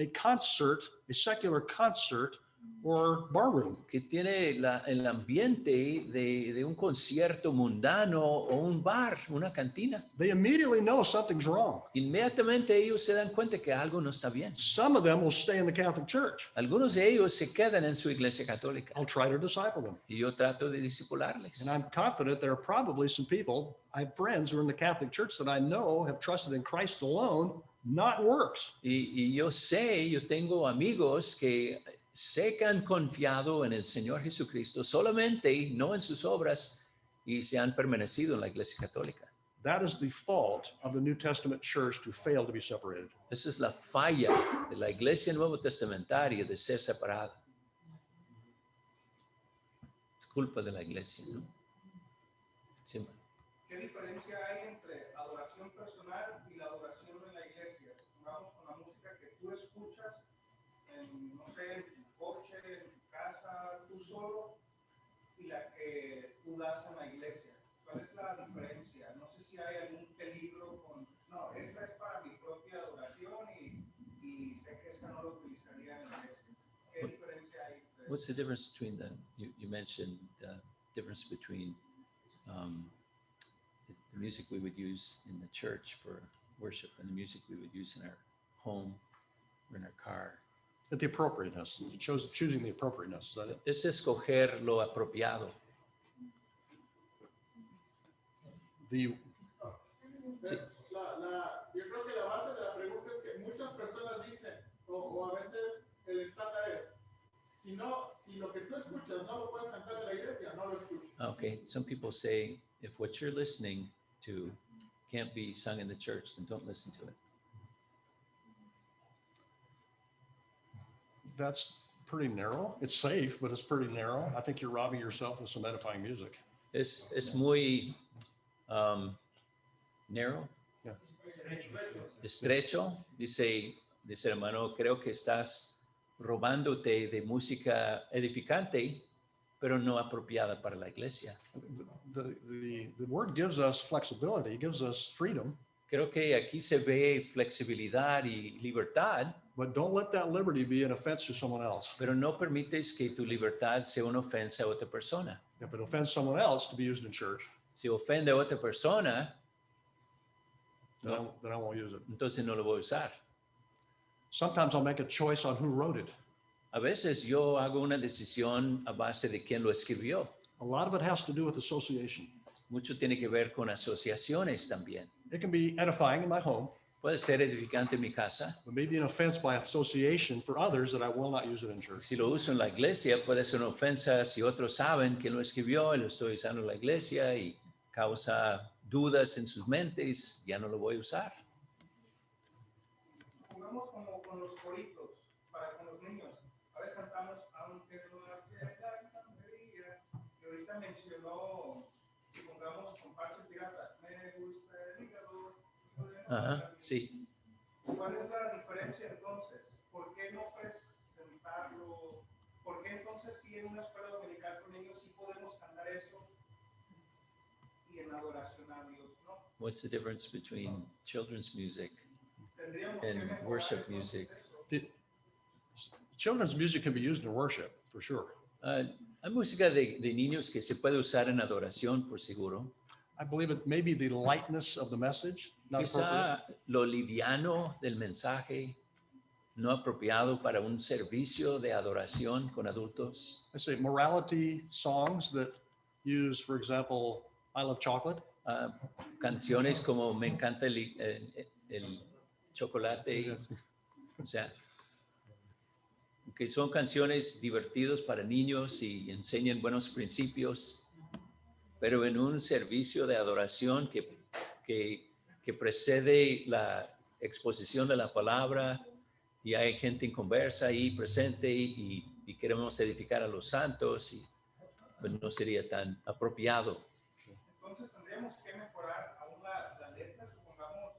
a concert, a secular concert, or barroom. que tiene el ambiente de un concierto mundano o un bar, una cantina. They immediately know something's wrong. Inmediatamente ellos se dan cuenta que algo no está bien. Some of them will stay in the Catholic Church. Algunos de ellos se quedan en su iglesia católica I'll try to disciple them. y yo trato de discipularles. And I'm confident there are probably some people, I have friends who are in the Catholic Church that I know have trusted in Christ alone, not works. Y yo sé, yo tengo amigos que sé que han confiado en el Señor Jesucristo solamente, no en sus obras, y se han permanecido en la iglesia católica. That is the fault of the New Testament church to fail to be separated. Esa es la falla de la iglesia nuevo testamentaria de ser separada. Es culpa de la iglesia, ¿no? Sí, man. ¿Qué diferencia hay entre adoración personal y la adoración en la iglesia? Vamos con la música que tú escuchas en, no sé, en tu coche, en tu casa, tú solo, y la que tú das en la iglesia. ¿Cuál es la diferencia? No sé si hay algún peligro con, no, esta es para mi propia adoración y sé que esta no la utilizaría en la iglesia. ¿Qué diferencia hay? What's the difference between you mentioned the difference between the music we would use in the church for worship and the music we would use in our home or in our car? At the appropriateness, choosing the appropriateness, is that it? Es escoger lo apropiado. The, Sí. Yo creo que la base de la pregunta es que muchas personas dicen, o a veces el estándar es, Si lo que tú escuchas no lo puedes cantar en la iglesia, no lo escuches. Okay, some people say if what you're listening to can't be sung in the church, then don't listen to it. That's pretty narrow. It's safe, but it's pretty narrow. I think you're robbing yourself of some edifying music. Es muy narrow, estrecho. Dice el hermano, creo que estás robándote de música edificante, pero no apropiada para la iglesia. The word gives us flexibility, it gives us freedom, Creo que aquí se ve flexibilidad y libertad, but don't let that liberty be an offense to someone else. pero no permites que tu libertad sea una ofensa a otra persona. If it offends someone else to be used in church, Si ofende a otra persona, then I won't use it. entonces no lo voy a usar. Sometimes I'll make a choice on who wrote it. A veces yo hago una decisión a base de quién lo escribió. A lot of it has to do with association. Mucho tiene que ver con asociaciones también. It can be edifying in my home, Puede ser edificante en mi casa. but maybe an offense by association for others that I will not use it in church. Si lo uso en la iglesia, puede ser una ofensa si otros saben quién lo escribió y lo estoy usando en la iglesia y causa dudas en sus mentes, ya no lo voy a usar. Jugamos como con los coritos para con los niños. A veces cantamos aunque no la quiera cantaría. Y ahorita mencionó que pongamos con parche pirata. Me gusta el hígado. Ajá, sí. ¿Cuál es la diferencia entonces? ¿Por qué no presentarlo? ¿Por qué entonces sí en una escuela dominical con niños sí podemos cantar eso y en adoración a Dios no? What's the difference between children's music Tendríamos que and mejorar worship entonces music? eso. Children's music can be used in worship, for sure. Hay música de niños que se puede usar en adoración, por seguro. I believe it may be the lightness of the message, not appropriate. Quizá lo liviano del mensaje, no apropiado para un servicio de adoración con adultos. I say morality songs that use, for example, I love chocolate. Canciones como Me encanta el chocolate, o sea, que son canciones divertidas para niños y enseñan buenos principios, pero en un servicio de adoración que precede la exposición de la palabra y hay gente en conversa ahí presente y queremos edificar a los santos y pues no sería tan apropiado. Entonces tendríamos que mejorar aún la letra, supongamos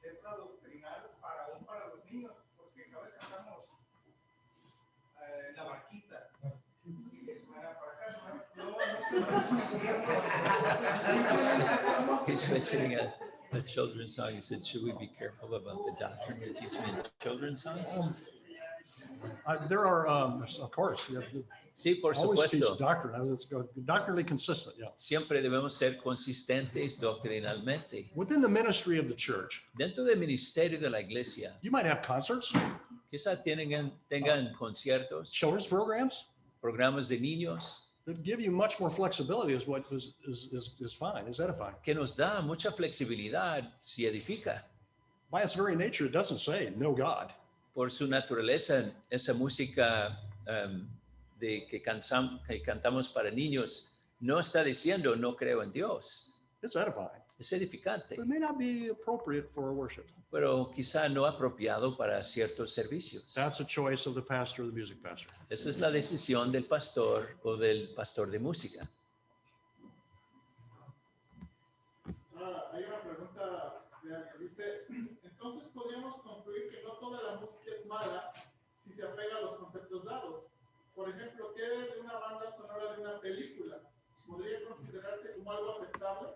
letra doctrinal para los niños, porque a veces cantamos la barquita y que se me da para acá, no He's mentioning a children's song. He said, should we be careful about the doctrine you're teaching in children's songs? There are, of course, you have to Sí, por always teach supuesto. doctrine. It's doctrinally consistent, yeah. Siempre debemos ser consistentes doctrinalmente. Within the ministry of the church, Dentro del ministerio de la iglesia, you might have concerts, quizá tengan conciertos, children's programs programas de niños, that give you much more flexibility is what is fine, is edifying. que nos da mucha flexibilidad si edifica. By its very nature, it doesn't say no God. Por su naturaleza, esa música que cantamos para niños no está diciendo no creo en Dios. It's edifying. Es edificante, But it may not be appropriate for worship. pero quizá no apropiado para ciertos servicios. That's a choice of the pastor or the music pastor. Esa es la decisión del pastor o del pastor de música. Hay una pregunta de alguien. Dice, entonces podríamos concluir que no toda la música es mala si se apega a los conceptos dados. Por ejemplo, ¿qué de una banda sonora de una película podría considerarse como algo aceptable?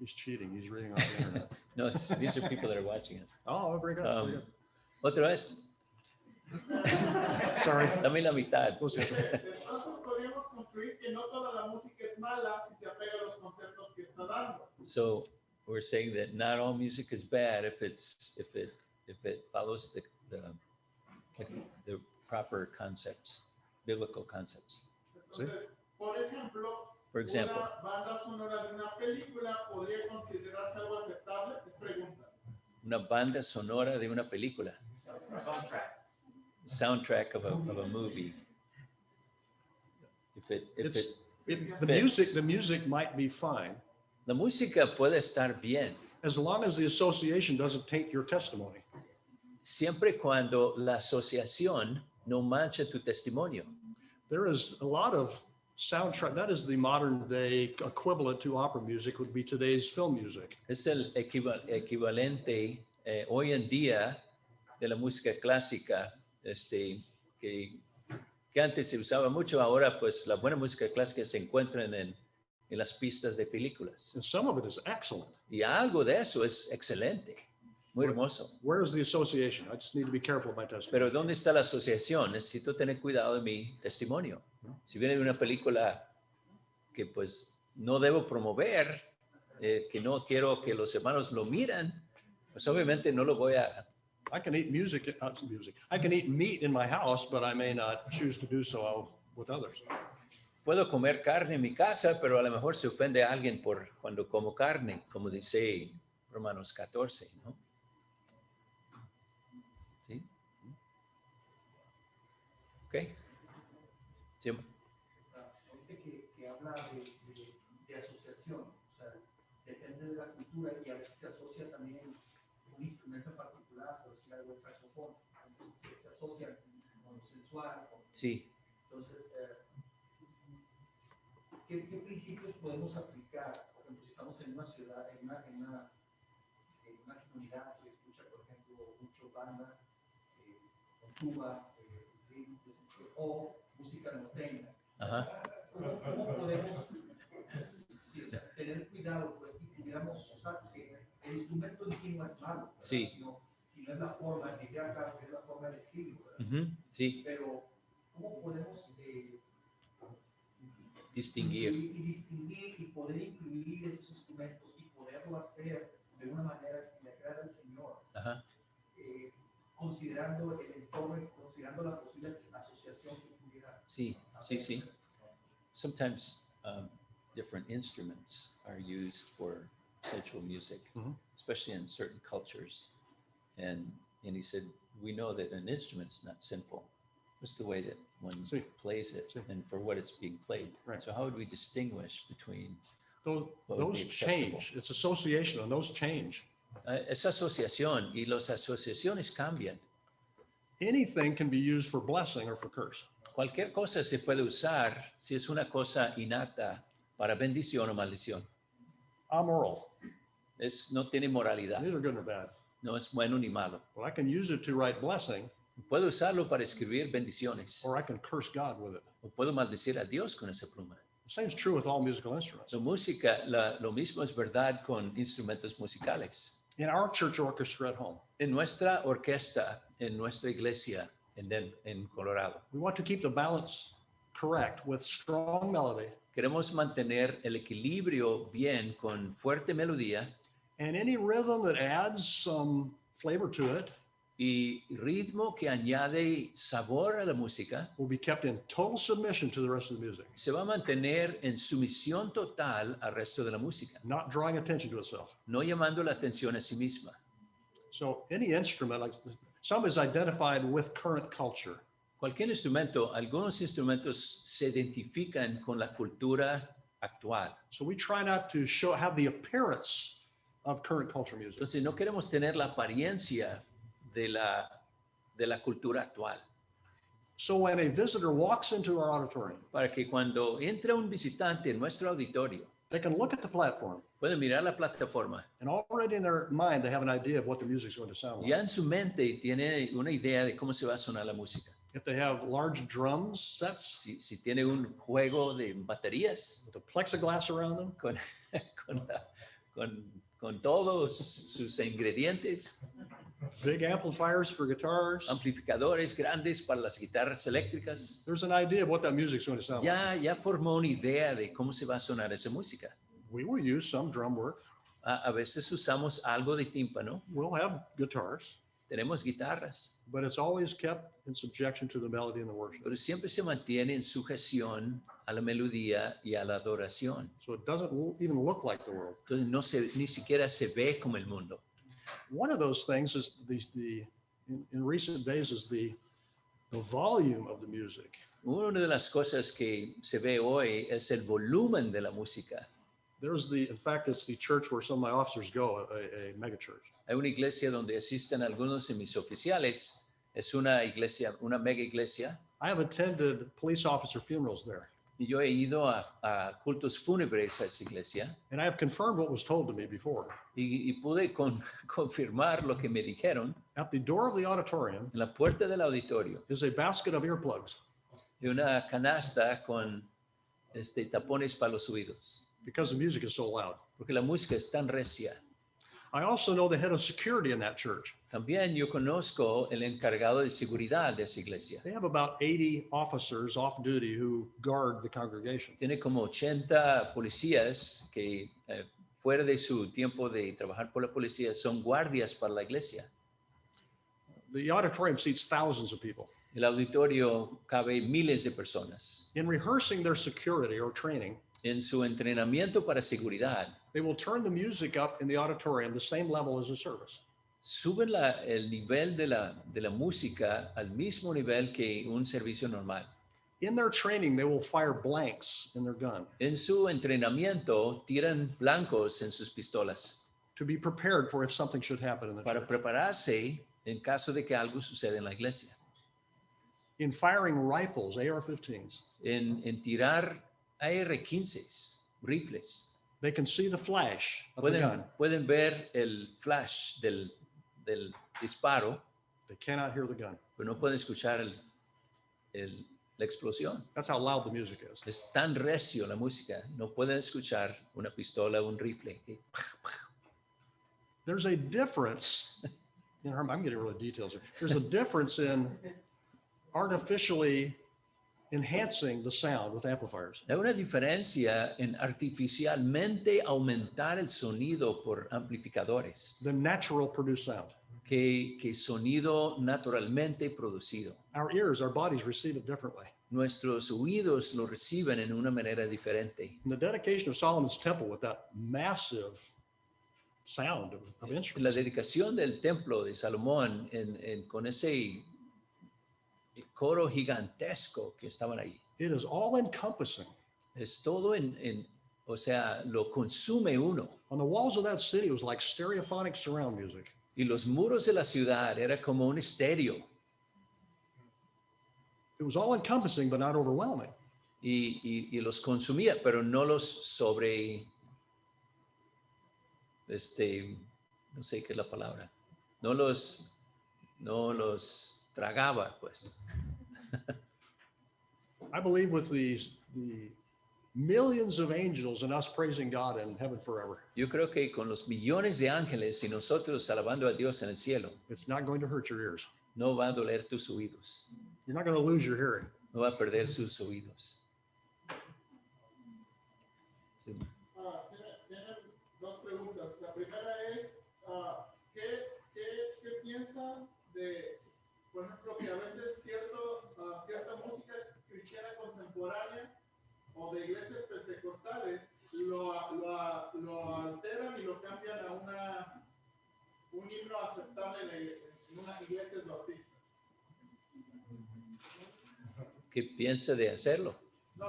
He's cheating. He's reading off the internet. No, these are people that are watching us. Oh, very good. Very good. Otra vez, Sorry. dame la mitad. We'll see. Entonces podríamos concluir que no toda la música es mala si se apega a los conceptos que está dando. So we're saying that not all music is bad if it follows the proper concepts, biblical concepts. Entonces, por ejemplo, For example, una banda sonora de una película podría considerarse algo aceptable. Es pregunta. una banda sonora de una película. soundtrack of a movie. If it The music might be fine la música puede estar bien, as long as the association doesn't taint your testimony. siempre cuando la asociación no mancha tu testimonio. There is a lot of soundtrack. That is the modern day equivalent to opera music, would be today's film music. Es el equivalente hoy en día de la música clásica, que antes se usaba mucho, ahora pues la buena música clásica se encuentra en las pistas de películas. And some of it is excellent. Y algo de eso es excelente, muy hermoso. Where is the association? I just need to be careful of my testimony. Pero ¿dónde está la asociación? Necesito tener cuidado de mi testimonio. Si viene de una película que pues no debo promover, que no quiero que los hermanos lo miran, pues obviamente no lo voy a... I can eat I can eat meat in my house, but I may not choose to do so with others. Puedo comer carne en mi casa, pero a lo mejor se ofende a alguien por cuando como carne, como dice Romanos 14, ¿no? ¿Sí? Ok. Sí. Ahorita que habla de asociación, o sea, depende de la cultura y a veces se asocia también un instrumento en particular, por decir algo, el saxofón, se asocia con lo sensual. Sí. Entonces, ¿qué principios podemos aplicar? Por ejemplo, si estamos en una ciudad, en una comunidad que escucha, por ejemplo, mucho banda, con tuba, o música norteña. Ajá. ¿Cómo podemos tener cuidado, pues, y pudiéramos usar que el instrumento en sí no es malo, ¿verdad? Sí. Sino es la forma, que queda claro que es la forma de escribirlo, ¿verdad? Sí. Pero, ¿cómo podemos Distinguir. distinguir y poder incluir esos instrumentos y poderlo hacer de una manera que le agrada al Señor? Ajá. Considerando el entorno y considerando la posible asociación que pudiera Sí. Sometimes different instruments are used for sensual music, especially in certain cultures. And he said, we know that an instrument is not simple. It's the way that one plays it and for what it's being played. Right. So how would we distinguish between those change? It's association, and those change. Es asociación y las asociaciones cambian. Anything can be used for blessing or for curse. Cualquier cosa se puede usar si es una cosa innata para bendición o maldición. Amoral. No tiene moralidad. Neither good nor bad. No es bueno ni malo. Well, I can use it to write blessing, Puedo usarlo para escribir bendiciones. or I can curse God with it. O puedo maldecir a Dios con esa pluma. The same is true with all musical instruments. Lo mismo es verdad con instrumentos musicales. In our church orchestra at home, En nuestra orquesta, en nuestra iglesia, en Colorado, we want to keep the balance correct with strong melody queremos mantener el equilibrio bien con fuerte melodía and any rhythm that adds some flavor to it y ritmo que añade sabor a la música. will be kept in total submission to the rest of the music, Se va a mantener en sumisión total al resto de la música, not drawing attention to itself. no llamando la atención a sí misma. So any instrument, like some is identified with current culture. Cualquier instrumento, algunos instrumentos se identifican con la cultura actual. So we try not to have the appearance of current culture music. Entonces no queremos tener la apariencia de la cultura actual. So when a visitor walks into our auditorium, Para que cuando entra un visitante en nuestro auditorio, they can look at the platform, pueden mirar la plataforma. and already in their mind, they have an idea of what the music is going to sound Ya like. en su mente tiene una idea de cómo se va a sonar la música. If they have large drums sets Si tiene un juego de baterías with a plexiglass around them, con todos sus ingredientes, big amplifiers for guitars, amplificadores grandes para las guitarras eléctricas, there's an idea of what that music's going to sound like. ya formó una idea de cómo se va a sonar esa música. We will use some drum work. A veces usamos algo de tímpano, We'll have guitars, tenemos guitarras, but it's always kept in subjection to the melody and the worship. pero siempre se mantiene en sujeción a la melodía y a la adoración. So it doesn't even look like the world. Entonces ni siquiera se ve como el mundo. One of those things is in recent days is the volume of the music. Una de las cosas que se ve hoy es el volumen de la música. In fact, it's the church where some of my officers go, a mega church. Hay una iglesia donde asisten algunos de mis oficiales. Es una iglesia, una mega iglesia. I have attended police officer funerals there, Y yo he ido a cultos fúnebres a esa iglesia and I have confirmed what was told to me before. y pude confirmar lo que me dijeron. At the door of the auditorium En la puerta del auditorio is a basket of earplugs hay una canasta con tapones para los oídos, because the music is so loud. porque la música es tan recia. I also know the head of security in that church. También yo conozco el encargado de seguridad de esa iglesia. They have about 80 officers off duty who guard the congregation. Tiene como 80 policías que fuera de su tiempo de trabajar por la policía son guardias para la iglesia. The auditorium seats thousands of people. El auditorio cabe miles de personas. In rehearsing their security or training, En su entrenamiento para seguridad, they will turn the music up in the auditorium the same level as the service. suben el nivel de la música al mismo nivel que un servicio normal. In their training, they will fire blanks in their gun En su entrenamiento, tiran blancos en sus pistolas to be prepared for if something should happen in the para church. prepararse en caso de que algo suceda en la iglesia. In firing rifles, AR-15s, En tirar AR-15, rifles. they can see the flash of the gun. Pueden ver el flash del disparo, They cannot hear the gun. pero no pueden escuchar la explosión. That's how loud the music is. Es tan recio la música, no pueden escuchar una pistola o un rifle. There's a difference. I'm getting really details here. There's a difference in artificially enhancing the sound with amplifiers. Hay una diferencia en artificialmente aumentar el sonido por amplificadores The natural produced sound. que sonido naturalmente producido. Our ears, our bodies receive it differently. Nuestros oídos lo reciben en una manera diferente. In the dedication of Solomon's temple with that massive sound of La instruments, dedicación del templo de Salomón con ese coro gigantesco que estaban ahí. it is all encompassing. Es todo o sea, lo consume uno. On the walls of that city, it was like stereophonic surround music. Y los muros de la ciudad era como un estéreo. It was all encompassing, but not overwhelming. Y los consumía, pero no los no sé qué es la palabra. No los tragaba, pues. I believe with the millions of angels and us praising God in heaven forever, Yo creo que con los millones de ángeles y nosotros alabando a Dios en el cielo, it's not going to hurt your ears. no va a doler tus oídos, You're not going to lose your hearing. no va a perder sus oídos. Sí. Tienen dos preguntas. La primera es, ¿qué piensa de, por ejemplo, que a veces cierta música cristiana contemporánea o de iglesias pentecostales lo alteran y lo cambian a un himno aceptable en unas iglesias bautistas? ¿Qué piensa de hacerlo?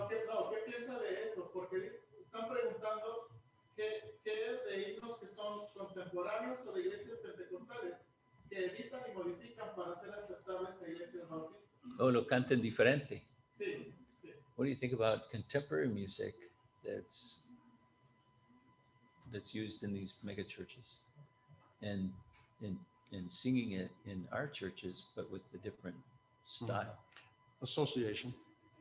¿Qué piensa de eso? Porque están preguntando qué de himnos que son contemporáneos o de iglesias pentecostales que editan y modifican para ser aceptables a iglesias bautistas. O lo canten diferente. Sí. What do you think about contemporary music that's used in these mega churches and singing it in our churches, but with a different style? Association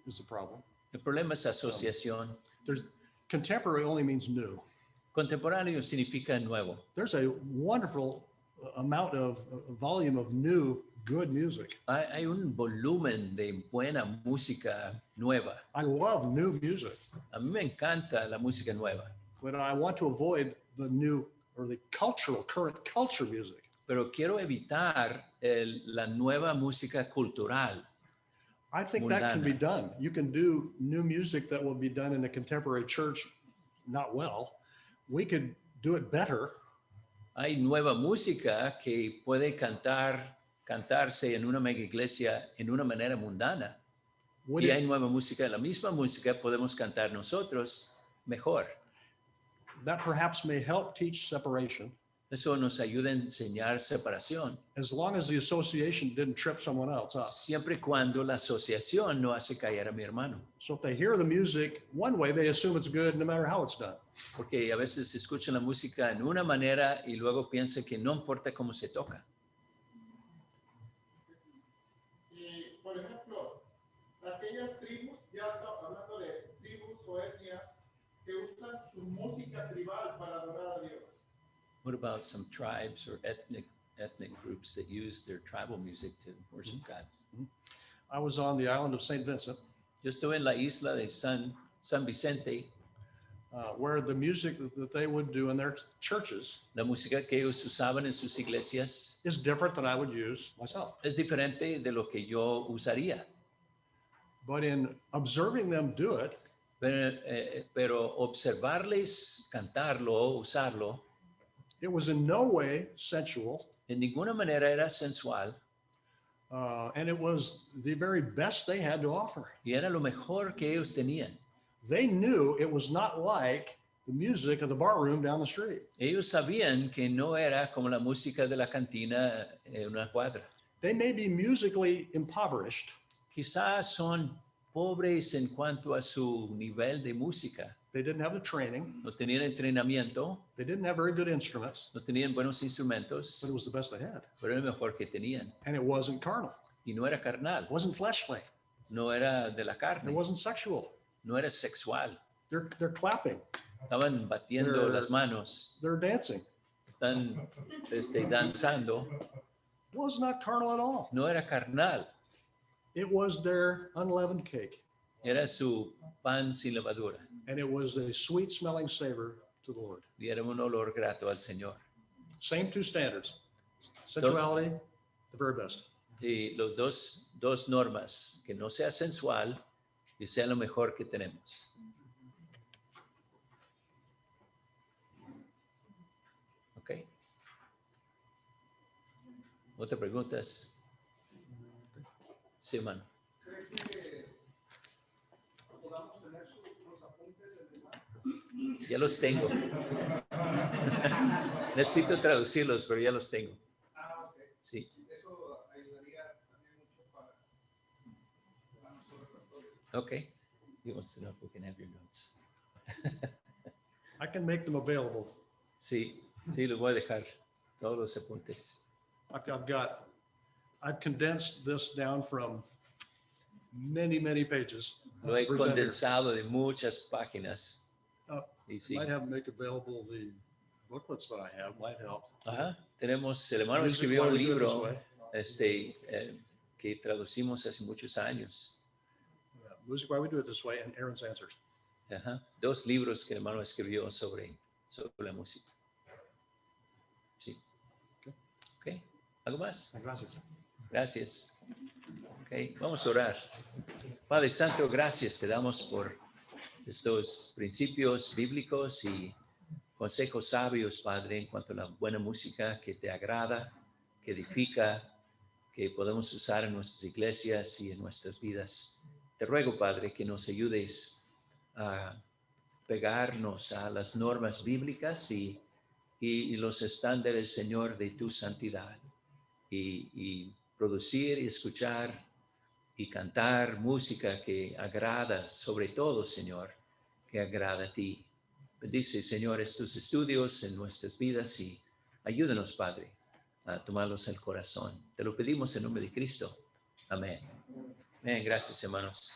is the problem. El problema es asociación. Contemporary only means new. Contemporáneo significa nuevo. There's a wonderful amount of volume of new good music. Hay un volumen de buena música nueva. I love new music, A mí me encanta la música nueva, but I want to avoid the new or the current culture music. pero quiero evitar la nueva música cultural. I think that can be done. You can do new music that will be done in a contemporary church, not well. We could do it better. Hay nueva música que puede cantarse en una mega iglesia en una manera mundana. Would Y it, hay nueva música, la misma música podemos cantar nosotros mejor. that perhaps may help teach separation, Eso nos ayuda a enseñar separación, as long as the association didn't trip someone else up. siempre y cuando la asociación no hace callar a mi hermano. So if they hear the music one way, they assume it's good no matter how it's done. Porque a veces escuchan la música en una manera y luego piensan que no importa cómo se toca. Y, por ejemplo, aquellas tribus, ya estamos hablando de tribus o etnias, que usan su música tribal para adorar a Dios. What about some tribes or ethnic groups that use their tribal music to worship God? I was on the island of St. Vincent, Yo estuve en la isla de San Vicente. where the music that they would do in their churches La música que ellos usaban en sus iglesias is different than I would use myself. es diferente de lo que yo usaría. But in observing them do it, Pero observarles cantarlo o usarlo it was in no way sensual, en ninguna manera era sensual and it was the very best they had to offer. y era lo mejor que ellos tenían. They knew it was not like the music of the bar room down the street. Ellos sabían que no era como la música de la cantina en una cuadra. They may be musically impoverished. Quizás son pobres en cuanto a su nivel de música. They didn't have the training. No tenían entrenamiento, They didn't have very good instruments, no tenían buenos instrumentos, but it was the best they had. pero era lo mejor que tenían. And it wasn't carnal. Y no era carnal, It wasn't fleshly. no era de la It carne, wasn't sexual. no era sexual. They're clapping. Estaban batiendo They're- las manos, They're dancing. están danzando. It was not carnal at all. No era carnal, It was their unleavened cake. era su pan sin levadura And it was a sweet smelling savor to the Lord. y era un olor grato al Señor. Same two standards. Sensuality, the very best. Y los dos normas, que no sea sensual y sea lo mejor que tenemos. Ok. ¿Otra preguntas? Sí, hermano. ¿Cree que podamos tener los apuntes del hermano? Ya los tengo. Necesito traducirlos, pero ya los tengo. Ah, ok. Sí. Eso ayudaría también mucho para nosotros. Okay. He wants to know if we can have your notes. I can make them available. Sí, los voy a dejar todos los apuntes. I've condensed this down from many, many pages. Lo he Present here. condensado de muchas páginas. Oh, Y sí. Might have make available the booklets that I have, might help. Ajá. Tenemos, el hermano Music, escribió why un we do it this libro way. que traducimos hace muchos años. Music, why we do it this way, and Aaron's answers. Ajá. 2 libros que el hermano escribió sobre la música. Sí. Ok. ¿Algo más? Gracias. Gracias. Ok, vamos a orar. Padre Santo, gracias te damos por estos principios bíblicos y consejos sabios, Padre, en cuanto a la buena música que te agrada, que edifica, que podemos usar en nuestras iglesias y en nuestras vidas. Te ruego, Padre, que nos ayudes a pegarnos a las normas bíblicas y los estándares, Señor, de tu santidad. Y producir y escuchar y cantar música que agrada, sobre todo, Señor, que agrada a ti. Bendice, Señor, estos estudios en nuestras vidas y ayúdanos, Padre, a tomarlos al corazón. Te lo pedimos en nombre de Cristo. Amén. Amén. Gracias, hermanos.